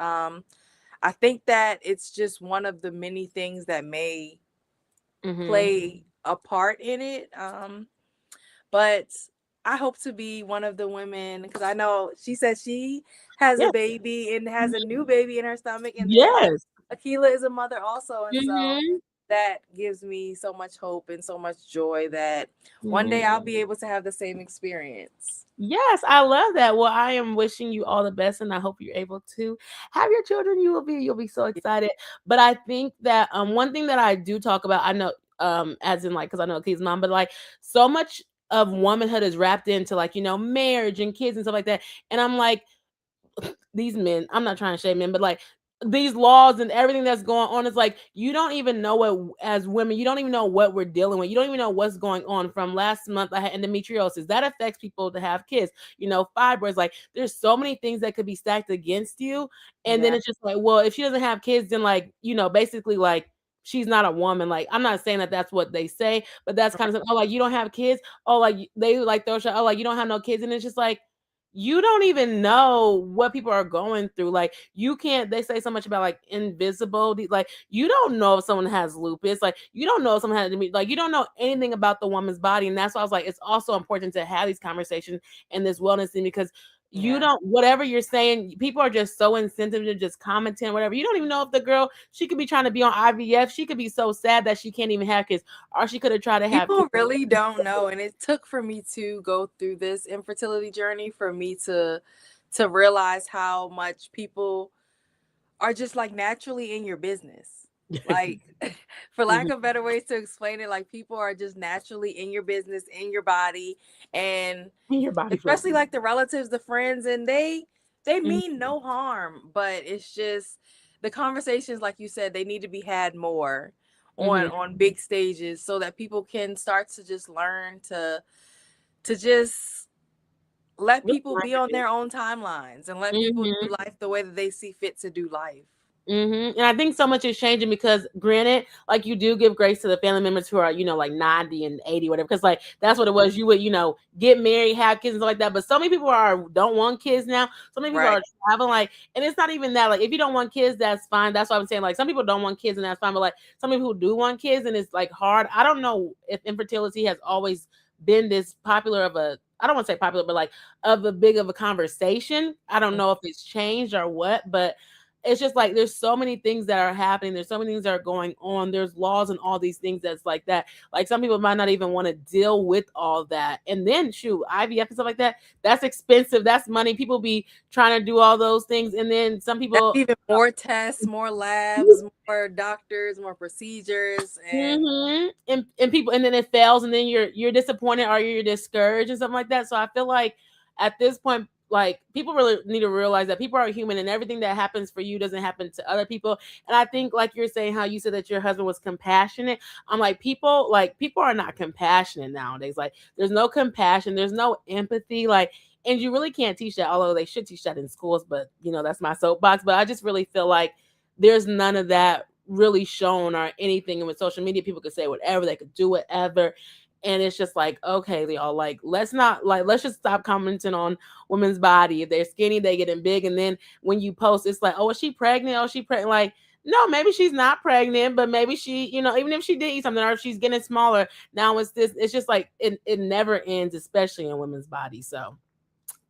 I think that it's just one of the many things that may Mm-hmm. play a part in it. But I hope to be one of the women, because I know she said she has a Yes. baby and has a new baby in her stomach, and then Yes. Akila is a mother also, and so Mm-hmm. that gives me so much hope and so much joy that one Mm-hmm. day I'll be able to have the same experience. Yes, I love that. Well, I am wishing you all the best, and I hope you're able to have your children. You'll be so excited. But I think that one thing that I do talk about, I know as in like because I know Keith's mom, but like so much of womanhood is wrapped into like marriage and kids and stuff like that, and I'm like these men, I'm not trying to shame men, but like these laws and everything that's going on, it's like you don't even know what as women, you don't even know what we're dealing with. You don't even know what's going on. From last month, I had endometriosis. That affects people to have kids, fibroids. Like there's so many things that could be stacked against you. And then Yeah. it's just like, well, if she doesn't have kids, then like, basically like she's not a woman. Like I'm not saying that that's what they say, but that's kind of oh, like you don't have kids. Oh, like they like throw shit. Oh, like you don't have no kids. And it's just like you don't even know what people are going through. Like you can't, they say so much about like invisibility. Like you don't know if someone has lupus. Like you don't know if someone has, like you don't know anything about the woman's body. And that's why I was like, it's also important to have these conversations and this wellness thing because you Yeah. don't, whatever you're saying, people are just so insensitive to just commenting, whatever. You don't even know if the girl, she could be trying to be on IVF. She could be so sad that she can't even have kids, or she could have tried to have People kids. really don't know, and it took for me to go through this infertility journey for me to realize how much people are just like naturally in your business. Like, for lack Mhm. of better ways to explain it, like people are just naturally in your business, in your body, and In your body flow. especially like the relatives, the friends, and they Mhm. mean no harm, but it's just the conversations, like you said, they need to be had more Mhm. on big stages so that people can start to just learn to just let people be on their own timelines and let people do Mhm. life the way that they see fit to do life. And I think so much is changing because, granted, like you do give grace to the family members who are, like 90 and 80, whatever. Because like that's what it was. You would, get married, have kids, and stuff like that. But so many people don't want kids now. So many people Right. are traveling, like, and it's not even that. Like, if you don't want kids, that's fine. That's what I'm saying. Like, some people don't want kids, and that's fine. But like, some people who do want kids, and it's like hard. I don't know if infertility has always been this popular of a. I don't want to say popular, but like of a big of a conversation. I don't know if it's changed or what, but it's just like there's so many things that are happening. There's so many things that are going on. There's laws and all these things that's like that. Like some people might not even want to deal with all that. And then shoot, IVF and stuff like that, that's expensive. That's money. People be trying to do all those things. And then some That's people even more tests, more labs, more doctors, more procedures, and and people, and then it fails, and then you're disappointed or you're discouraged and something like that. So I feel like at this point, like people really need to realize that people are human, and everything that happens for you doesn't happen to other people. And I think, like you're saying, how you said that your husband was compassionate. I'm like people are not compassionate nowadays. Like there's no compassion, there's no empathy, like. And you really can't teach that, although they should teach that in schools. But that's my soapbox. But I just really feel like there's none of that really shown or anything. And with social media, people could say whatever, they could do whatever. And it's just like, okay, y'all, like, let's just stop commenting on women's body. If they're skinny, they getting big. And then when you post, it's like, oh, is she pregnant? Oh, she pregnant? Like, no, maybe she's not pregnant, but maybe she, even if she did eat something or if she's getting smaller, now it's just like, it never ends, especially in women's bodies. So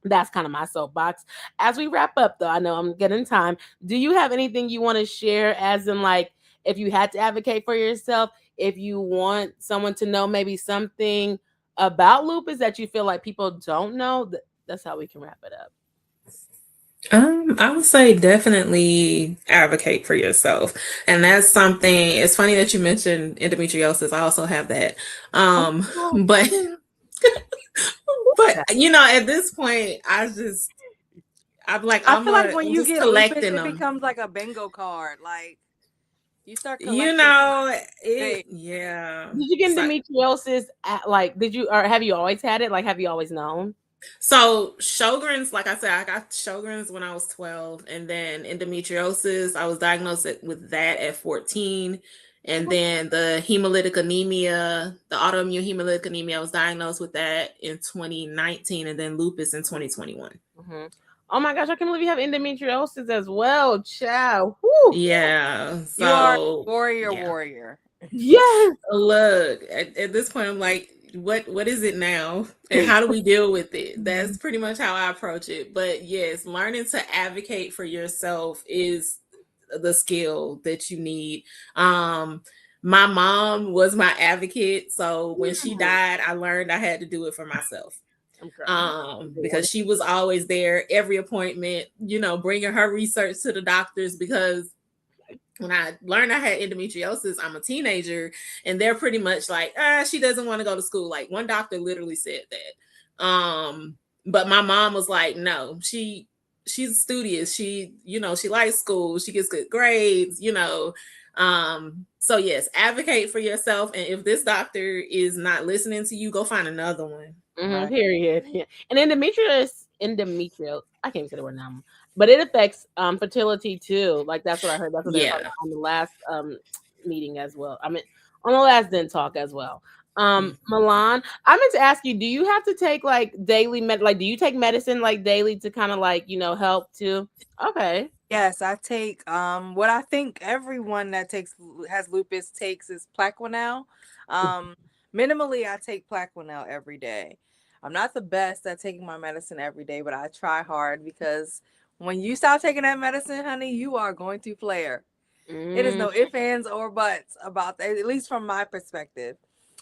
that's kind of my soapbox. As we wrap up, though, I know I'm getting time. Do you have anything you want to share, as in, like, if you had to advocate for yourself, if you want someone to know maybe something about lupus that you feel like people don't know? That's how we can wrap it up. I would say definitely advocate for yourself. And that's something, it's funny that you mentioned endometriosis. I also have that. Oh, But okay. at this point, I'm like, I feel like when I'm you just get lupus, collecting it them. becomes like a bingo card. Like you start You collecting know, things. yeah. Did you get So, endometriosis at, like, did you, or have you always had it? Like, have you always known? so Sjogren's, like I said, I got Sjogren's when I was 12, and then endometriosis, I was diagnosed with that at 14. And then the hemolytic anemia, the autoimmune hemolytic anemia, I was diagnosed with that in 2019, and then lupus in 2021. Mm-hmm. Oh my gosh, I can't believe you have endometriosis as well, child. Whew. Yeah. You are a So, warrior, yeah. warrior. Yes. Look, at this point, I'm like, what is it now, and how do we deal with it? That's pretty much how I approach it. But yes, learning to advocate for yourself is the skill that you need. Um, my mom was my advocate, so when she died, I learned I had to do it for myself. I'm crying. Because she was always there every appointment, bringing her research to the doctors, because when I learned I had endometriosis, I'm a teenager, and they're pretty much like, she doesn't want to go to school. Like, one doctor literally said that. But my mom was like, no, she's studious. She likes school. She gets good grades. So yes, advocate for yourself. And if this doctor is not listening to you, go find another one. Right. Period. Yeah. And endometrial, I can't even say the word now, but it affects fertility too. Like that's what I heard. That's what they were talking Yeah. about on the last meeting as well. I mean, on the last Dent Talk as well. Milan, I meant to ask you, do you have to take like daily like do you take medicine like daily to kind of like, help too? Okay. Yes, I take what I think everyone that has lupus takes is Plaquenil. Um, Minimally, I take Plaquenil every day. I'm not the best at taking my medicine every day, but I try hard because when you stop taking that medicine, honey, you are going to flare. It is Mm, no ifs, ands, or buts about that, at least from my perspective.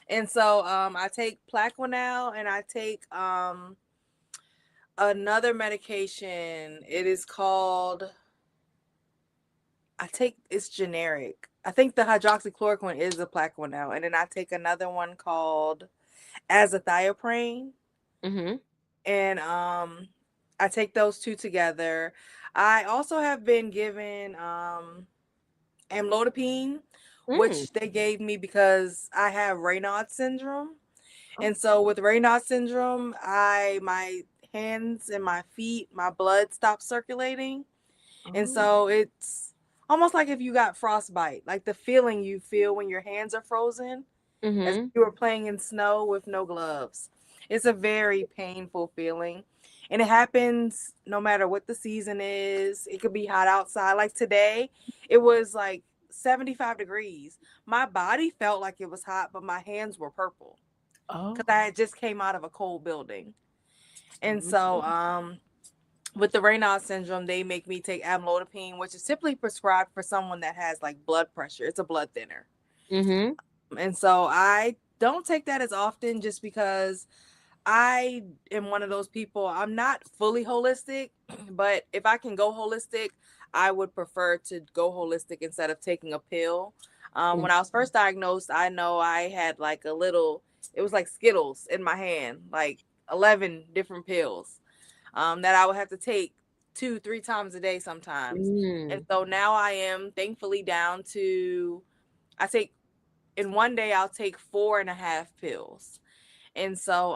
And so I take Plaquenil and I take another medication. It is called it's generic. I think the hydroxychloroquine is the Plaquenil, and then I take another one called azathioprine, mm-hmm. and I take those two together. I also have been given amlodipine, Mm. which they gave me because I have Raynaud's syndrome. Oh, And so with Raynaud's syndrome, my hands and my feet, my blood stops circulating. And oh. so it's almost like if you got frostbite, like the feeling you feel when your hands are frozen, as if Mm-hmm. you were playing in snow with no gloves. It's a very painful feeling. And it happens no matter what the season is. It could be hot outside. Like today, it was like 75 degrees. My body felt like it was hot, but my hands were purple Oh. because I had just came out of a cold building. And Mm-hmm. so, with the Raynaud syndrome, they make me take amlodipine, which is typically prescribed for someone that has like blood pressure. It's a blood thinner. Mm-hmm. And so I don't take that as often just because I am one of those people. I'm not fully holistic, but if I can go holistic, I would prefer to go holistic instead of taking a pill. When I was first diagnosed, I know I had like it was like Skittles in my hand, like 11 different pills that I would have to take 2-3 times a day sometimes. And Mm. so now I am thankfully down to, I take, in one day, I'll take 4.5 pills. And so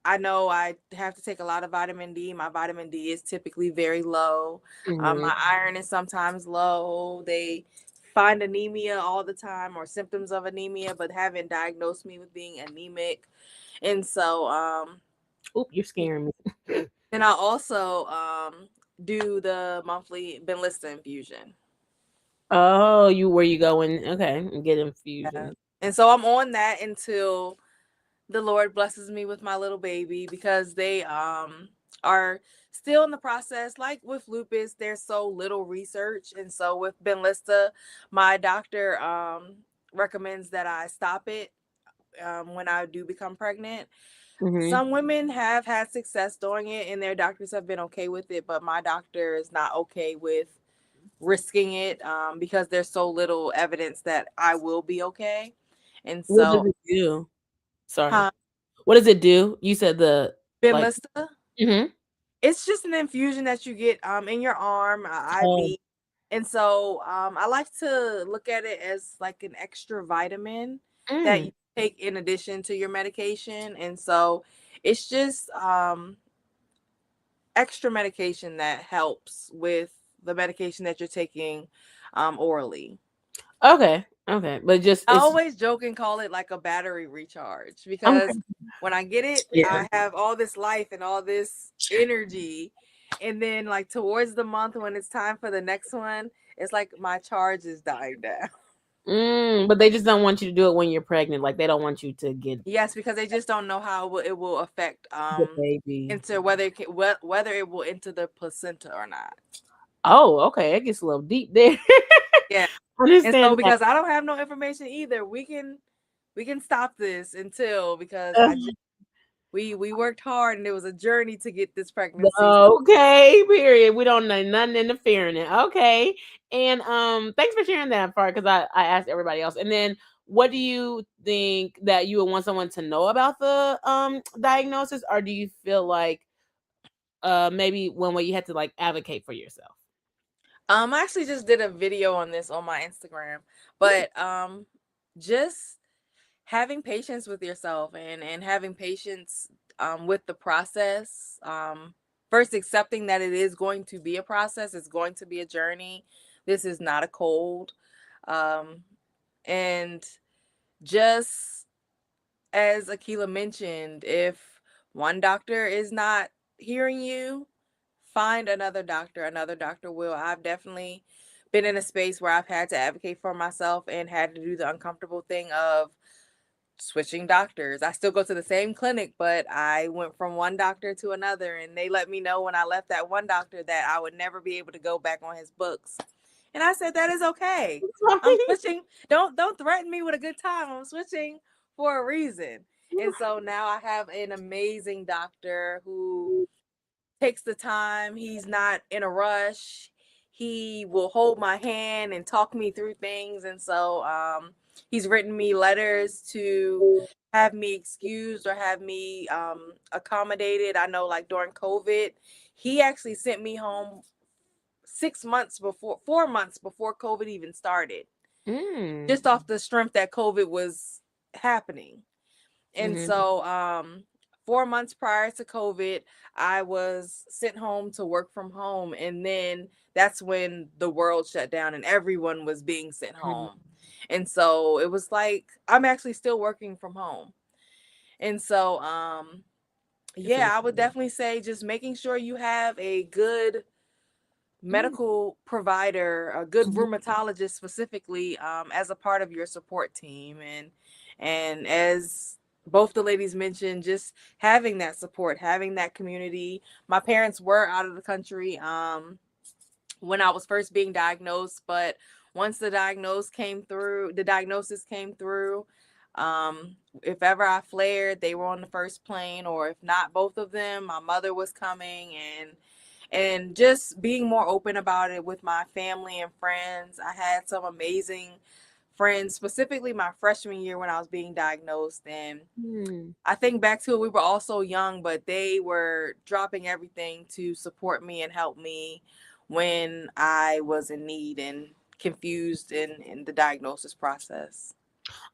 I know I have to take a lot of vitamin D. My vitamin D is typically very low. Mhm. My iron is sometimes low. They find anemia all the time or symptoms of anemia, but haven't diagnosed me with being anemic. And so, Oop, you're scaring me. then I also do the monthly Benlysta infusion. Oh, where you going? Okay, and get Yeah. infusion. And so I'm on that until the Lord blesses me with my little baby because they are still in the process. Like with lupus, there's so little research. And so with Benlysta, my doctor recommends that I stop it when I do become pregnant. Mhm. Some women have had success doing it and their doctors have been okay with it, but my doctor is not okay with risking it because there's so little evidence that I will be okay. And What does so, it do? Sorry. huh, What does it do? You said the like. Benlysta, Mhm. it's just an infusion that you get in your arm, Oh. IV. And so I like to look at it as like an extra vitamin that Mm. you take in addition to your medication. And so it's just extra medication that helps with the medication that you're taking orally. Okay. Okay. But just I it's always joke and call it like a battery recharge I'm because when I get it, scared. I have all this life and all this energy. And then, like, towards the month when it's time for the next one, it's like my charge is dying down. But they just don't want you to do it when you're pregnant. Like they don't want you to get Yes, because they just don't know how it will affect the baby. into whether it will enter the placenta or not. Oh, okay. It gets a little deep there. Yeah. And so Understand that. because I don't have no information either, we can stop this until, because Uh, we worked hard and it was a journey to get this pregnancy. Okay, period. We don't know nothing interfering in it. Okay. And thanks for sharing that part because I asked everybody else. And then what do you think that you would want someone to know about the diagnosis, or do you feel like maybe one way you had to like advocate for yourself? I actually just did a video on this on my Instagram, but just having patience with yourself and having patience with the process. First accepting that it is going to be a process, it's going to be a journey. This is not a cold. Um, and just as Akila mentioned, if one doctor is not hearing you, find another doctor. Another doctor will. I've definitely been in a space where I've had to advocate for myself and had to do the uncomfortable thing of switching doctors. I still go to the same clinic, but I went from one doctor to another, and they let me know when I left that one doctor that I would never be able to go back on his books. And I said, that is okay. I'm switching. Don't threaten me with a good time. I'm switching for a reason. And so now I have an amazing doctor who takes the time. He's not in a rush. He will hold my hand and talk me through things. And so he's written me letters to have me excused or have me accommodated. I know, like during COVID, he actually sent me home 4 months before COVID even started, Mm. just off the strength that COVID was happening. And Mm-hmm. so 4 months prior to COVID, I was sent home to work from home. And then that's when the world shut down and everyone was being sent home. And so it was like, I'm actually still working from home. And so It's yeah, I would understandable. definitely say just making sure you have a good medical provider, a good Mhm. rheumatologist specifically, as a part of your support team. And as both the ladies mentioned, just having that support, having that community. My parents were out of the country when I was first being diagnosed, but once the diagnosis came through, if ever I flared, they were on the first plane, or if not, both of them. My mother was coming, and just being more open about it with my family and friends. I had some amazing friends, specifically my freshman year when I was being diagnosed. And Mm. I think back to it, we were all so young, but they were dropping everything to support me and help me when I was in need and confused in the diagnosis process.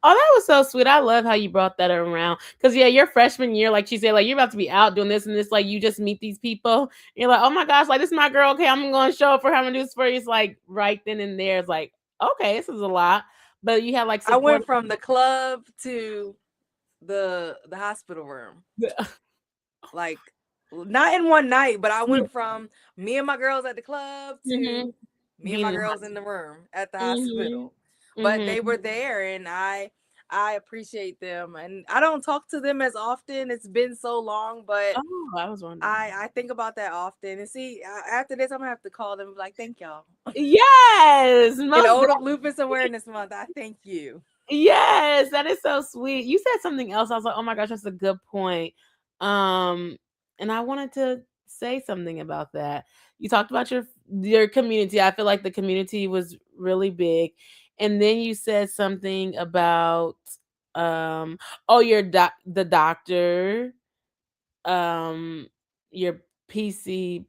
Oh, that was so sweet. I love how you brought that around. Cause yeah, your freshman year, like she said, like you're about to be out doing this and this, like you just meet these people. You're like, oh my gosh, like this is my girl. Okay, I'm gonna show up for her. I'm gonna do this for you. It's like right then and there. It's like, okay, this is a lot. But you have like I support. went from the club to the hospital room. Like, not in one night, but I went from me and my girls at the club Mm-hmm. to me and Being my in the girls in the room at the mm-hmm. hospital. But they Mm-hmm. were there, and I appreciate them. And I don't talk to them as often. It's been so long, but Oh, I was wondering. I think about that often. And see, after this, I'm gonna have to call them and be like, thank y'all. Yes, In most Ode of Lupus Awareness Month, I thank you. yes, that is so sweet. You said something else. I was like, "Oh my gosh, that's a good point." Um, and I wanted to say something about that. You talked about your community. I feel like the community was really big. And then you said something about oh the doctor, um your PC,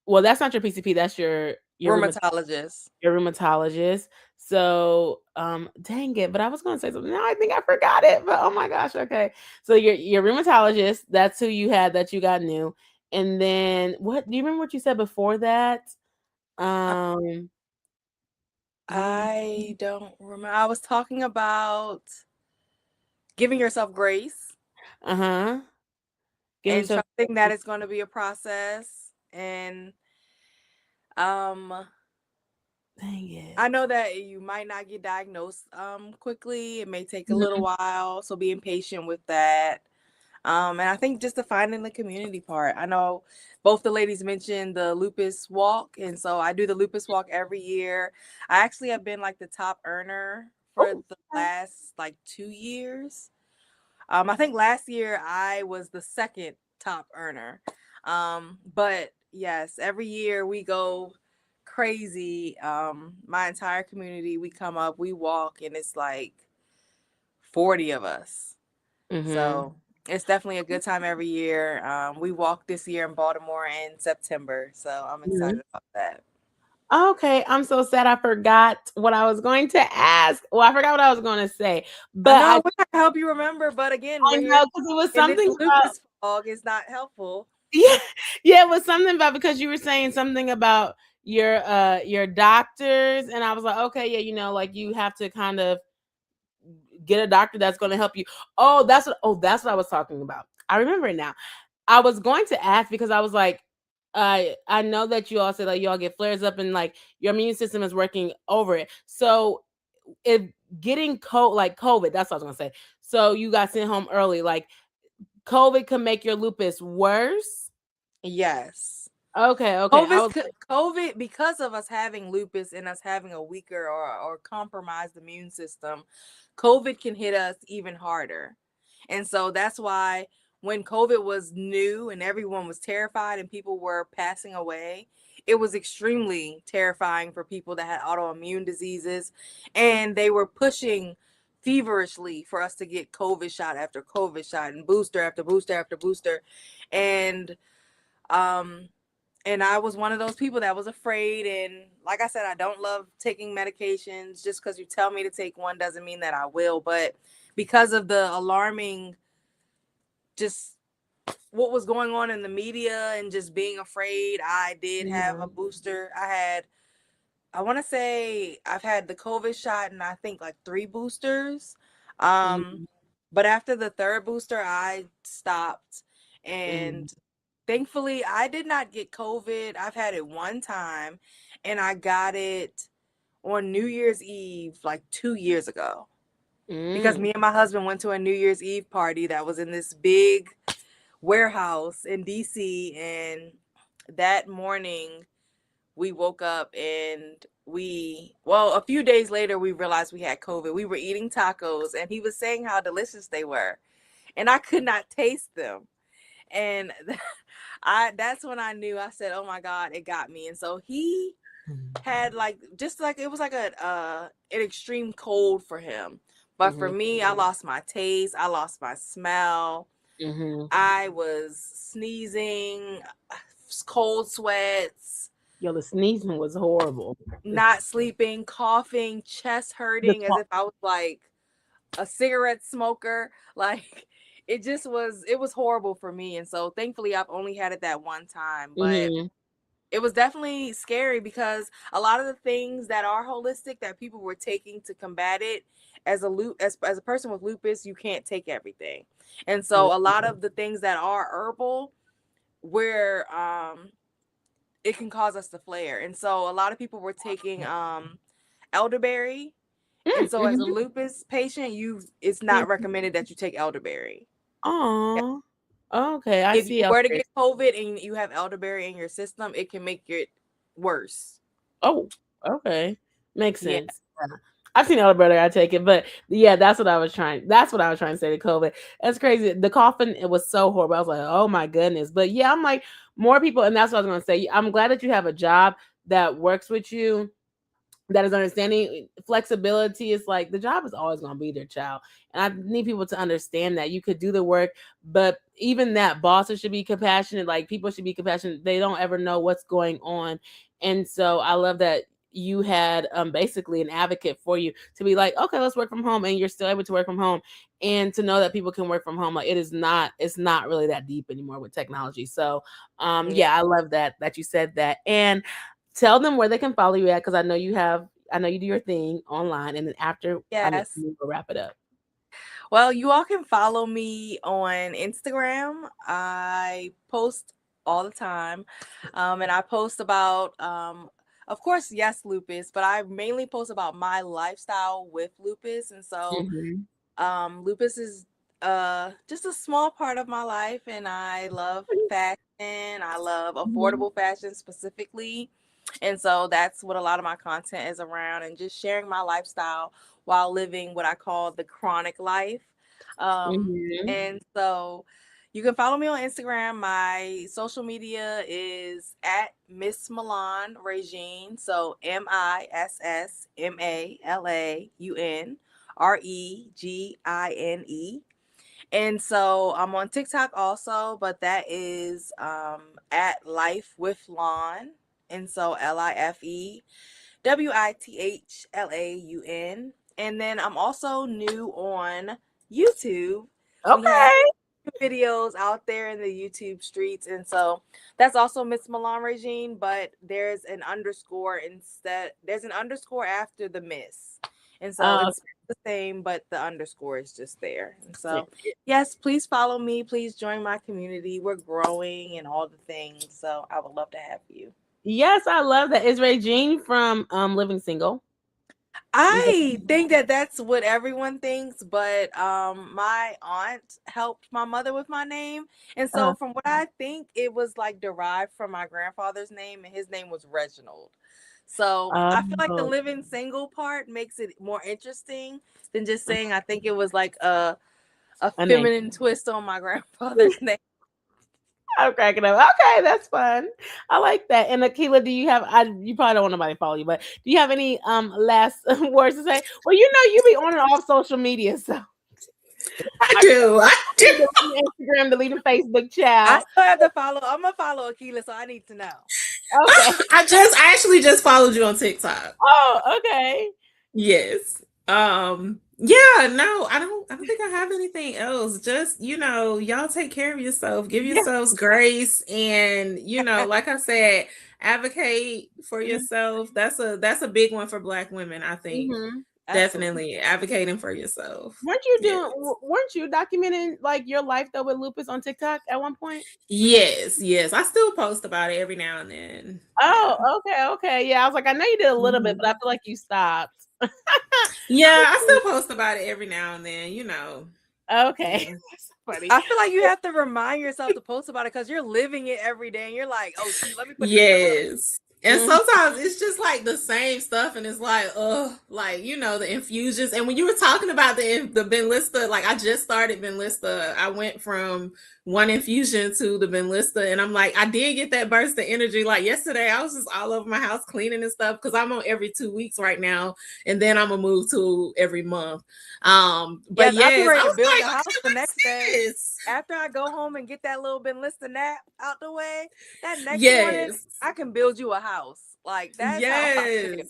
well that's not your PCP, that's your Rheumatologist. your rheumatologist. So, dang it, but I was gonna say something. Now I think I forgot it. But oh my gosh, okay. So your rheumatologist, that's who you had that you got new. And then what do you remember what you said before that? Um what I don't remember. I was talking about giving yourself grace uh-huh. Give and yourself trusting that it's going to be a process. And um Dang it. I know that you might not get diagnosed quickly. It may take a little Mhm. while, so being patient with that. And I think just the finding the community part. I know both the ladies mentioned the lupus walk, and so I do the lupus walk every year. I actually have been like the top earner for Oh, the okay. last like 2 years. I think last year I was the second top earner. But yes, every year we go crazy. My entire community, we come up, we walk, and it's like 40 of us. Mhm. So it's definitely a good time every year. We walked this year in Baltimore in September, so I'm Mhm. excited about that. Okay, I'm so sad I forgot what I was going to ask. Well, I forgot what I was going to say, I but know I wish I could help you remember, but again, I we're here know because it was in this something about lupus fog. It's not helpful. yeah, yeah, it was something about because you were saying something about your doctors, and I was like, okay, yeah, like you have to kind of get a doctor that's going to help you. That's what I was talking about. I remember it now. I was going to ask because I was like, I know that you all said like you all get flares up and like your immune system is working over it. So if getting like COVID, that's what I was gonna say. So you got sent home early, like COVID can make your lupus worse. Yes. Okay, okay. I was COVID, because of us having lupus and us having a weaker or compromised immune system, COVID can hit us even harder. And so that's why when COVID was new and everyone was terrified and people were passing away, it was extremely terrifying for people that had autoimmune diseases. And they were pushing feverishly for us to get COVID shot after COVID shot and booster after booster after booster. And um and I was one of those people that was afraid. And like I said, I don't love taking medications. Just because you tell me to take one doesn't mean that I will. But because of the alarming, just what was going on in the media and just being afraid, I did have a Mhm, booster. I want to say I've had the COVID shot and I think like 3 boosters. Um, mhm, but after the third booster, I stopped. mhm, And thankfully, I did not get COVID. I've had it one time and I got it on New Year's Eve like 2 years ago. Because mm, me and my husband went to a New Year's Eve party that was in this big warehouse in DC. And that morning, we woke up and a few days later, we realized we had COVID. We were eating tacos and he was saying how delicious they were. And I could not taste them. And that's when I knew. I said, "Oh my God, it got me." And so he had like just like it was like an extreme cold for him. But for mhm, me, I lost my taste, I lost my smell. mhm. I was sneezing, cold sweats, Yo, the sneezing was horrible. not sleeping, coughing, chest The hurting as cough. if I was like a cigarette smoker. Like it was horrible for me. And so thankfully I've only had it that one time. But Mhm. it was definitely scary because a lot of the things that are holistic that people were taking to combat it, as a person with lupus, you can't take everything. And so a lot of the things that are herbal, where it can cause us to flare. And so a lot of people were taking elderberry. And Mm, so as a mhm. lupus patient, you it's not recommended that you take elderberry. Aw. Okay, I If you see were to elderberry. get COVID and you have elderberry in your system, it can make it worse. Oh, okay. Makes Yeah. sense. Yeah. I've seen elderberry, I take it, but yeah, that's what I was trying to say to COVID. That's crazy. The coughing, it was so horrible. I was like, oh my goodness. But yeah, I'm like, more people, and that's what I was gonna say. I'm glad that you have a job that works with you, that is understanding. Flexibility is like the job is always going to be their child, and I need people to understand that you could do the work, but even that bosses should be compassionate. Like people should be compassionate. They don't ever know what's going on, and so I love that you had basically an advocate for you to be like, okay, let's work from home, and you're still able to work from home, and to know that people can work from home. Like it's not really that deep anymore with technology. So Yeah. yeah, I love that you said that. And tell them where they can follow you at, because I know you do your thing online, and then after Yes. we'll wrap it up. Well, you all can follow me on Instagram. I post all the time. And I post about of course, yes, lupus, but I mainly post about my lifestyle with lupus. And so Mhm. lupus is just a small part of my life, and I love fashion. I love Mhm. affordable fashion specifically. And so that's what a lot of my content is around, and just sharing my lifestyle while living what I call the chronic life. Mhm. And so you can follow me on Instagram. My social media is at Miss Milan Regine. So MissMalaunRegine. And so I'm on TikTok also, but that is at Life with Lawn. And so LifeWithLaun. And then I'm also new on YouTube. We have Okay. videos out there in the YouTube streets. And so that's also Miss Milan Regine, but there's an underscore after the Miss. And so Uh, it's the same, but the underscore is just there. And okay. so, yes, please follow me. Please join my community. We're growing and all the things. So I would love to have you. Yes, I love that. Is Regine from Living Single? Is that- I think that that's what everyone thinks, but my aunt helped my mother with my name, and so uh, from what I think, it was like derived from my grandfather's name, and his name was Reginald. So I feel like the oh, living single part makes it more interesting than just saying I think it was like a a name. feminine twist on my grandfather's name. I'm cracking up. Okay, that's fun. I like that. And Akila, do you have? You probably don't want nobody to follow you, but do you have any last words to say? Well, you know, you be on and off social media, so I I do. I do. can't deleting Instagram, deleting Facebook, I child. still have to follow. I'm gonna follow Akila, so I need to know. Okay. I actually just followed you on TikTok. Oh, okay. Yes. Yeah, no, I don't think I have anything else. Just, y'all take care of yourself. Give Yeah. yourselves grace, and, like I said, advocate for yourself. That's a big one for Black women, I think. Mm-hmm. Absolutely. Definitely advocating for yourself. Yes. Weren't you documenting like your life though with lupus on TikTok at one point? Yes, yes. I still post about it every now and then. Yeah. Oh, okay, okay. Yeah, I was like, I know you did a little bit, Mhm. but I feel like you stopped. Yeah, I still post about it every now and then. Okay. Yeah. That's funny. I feel like you have to remind yourself to post about it because you're living it every day, and you're like, "Oh shoot, let me put this up." Yes. And Mhm. sometimes it's just like the same stuff, and it's like, like the infusions. And when you were talking about the Benlista, like I just started Benlista. I went from one infusion to the Benlista, and I'm like, I did get that burst of energy. Like yesterday, I was just all over my house cleaning and stuff because I'm on every 2 weeks right now, and then I'm gonna move to every month. But Yes, I'll be yes, I ready to was build like, a house okay, the what next day. is this? After I go home and get that little Benlista nap out the way, that next morning Yes. I can build you a house. Like that's how I feel. Yes.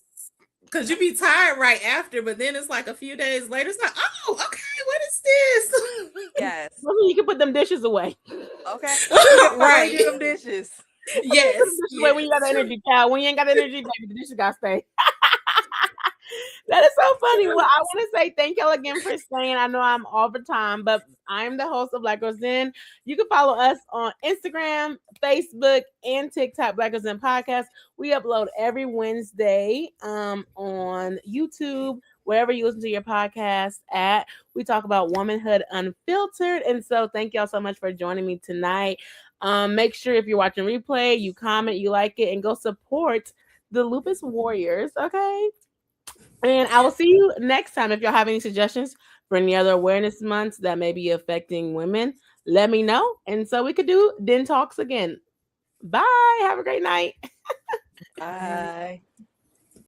Because you be tired right after, but then it's like a few days later, it's like, oh, okay, what is this? Yes. Well, you can put them dishes away. Okay. You can finally Right. do them dishes. Put them Yes, dishes away when you got the yes. energy, child. When you ain't got the energy, baby, the dishes gotta stay. That is so funny. Well, I want to say thank y'all again for staying. I know I'm over time, but I'm the host of Black Girls In. You can follow us on Instagram, Facebook, and TikTok, Black Girls In Podcast. We upload every Wednesday on YouTube, wherever you listen to your podcast at. We talk about womanhood unfiltered. And so thank y'all so much for joining me tonight. Make sure if you're watching replay, you comment, you like it, and go support the Lupus Warriors, okay? And I will see you next time. If y'all have any suggestions for any other awareness months that may be affecting women, let me know. And so we could do Den Talks again. Bye. Have a great night. Bye.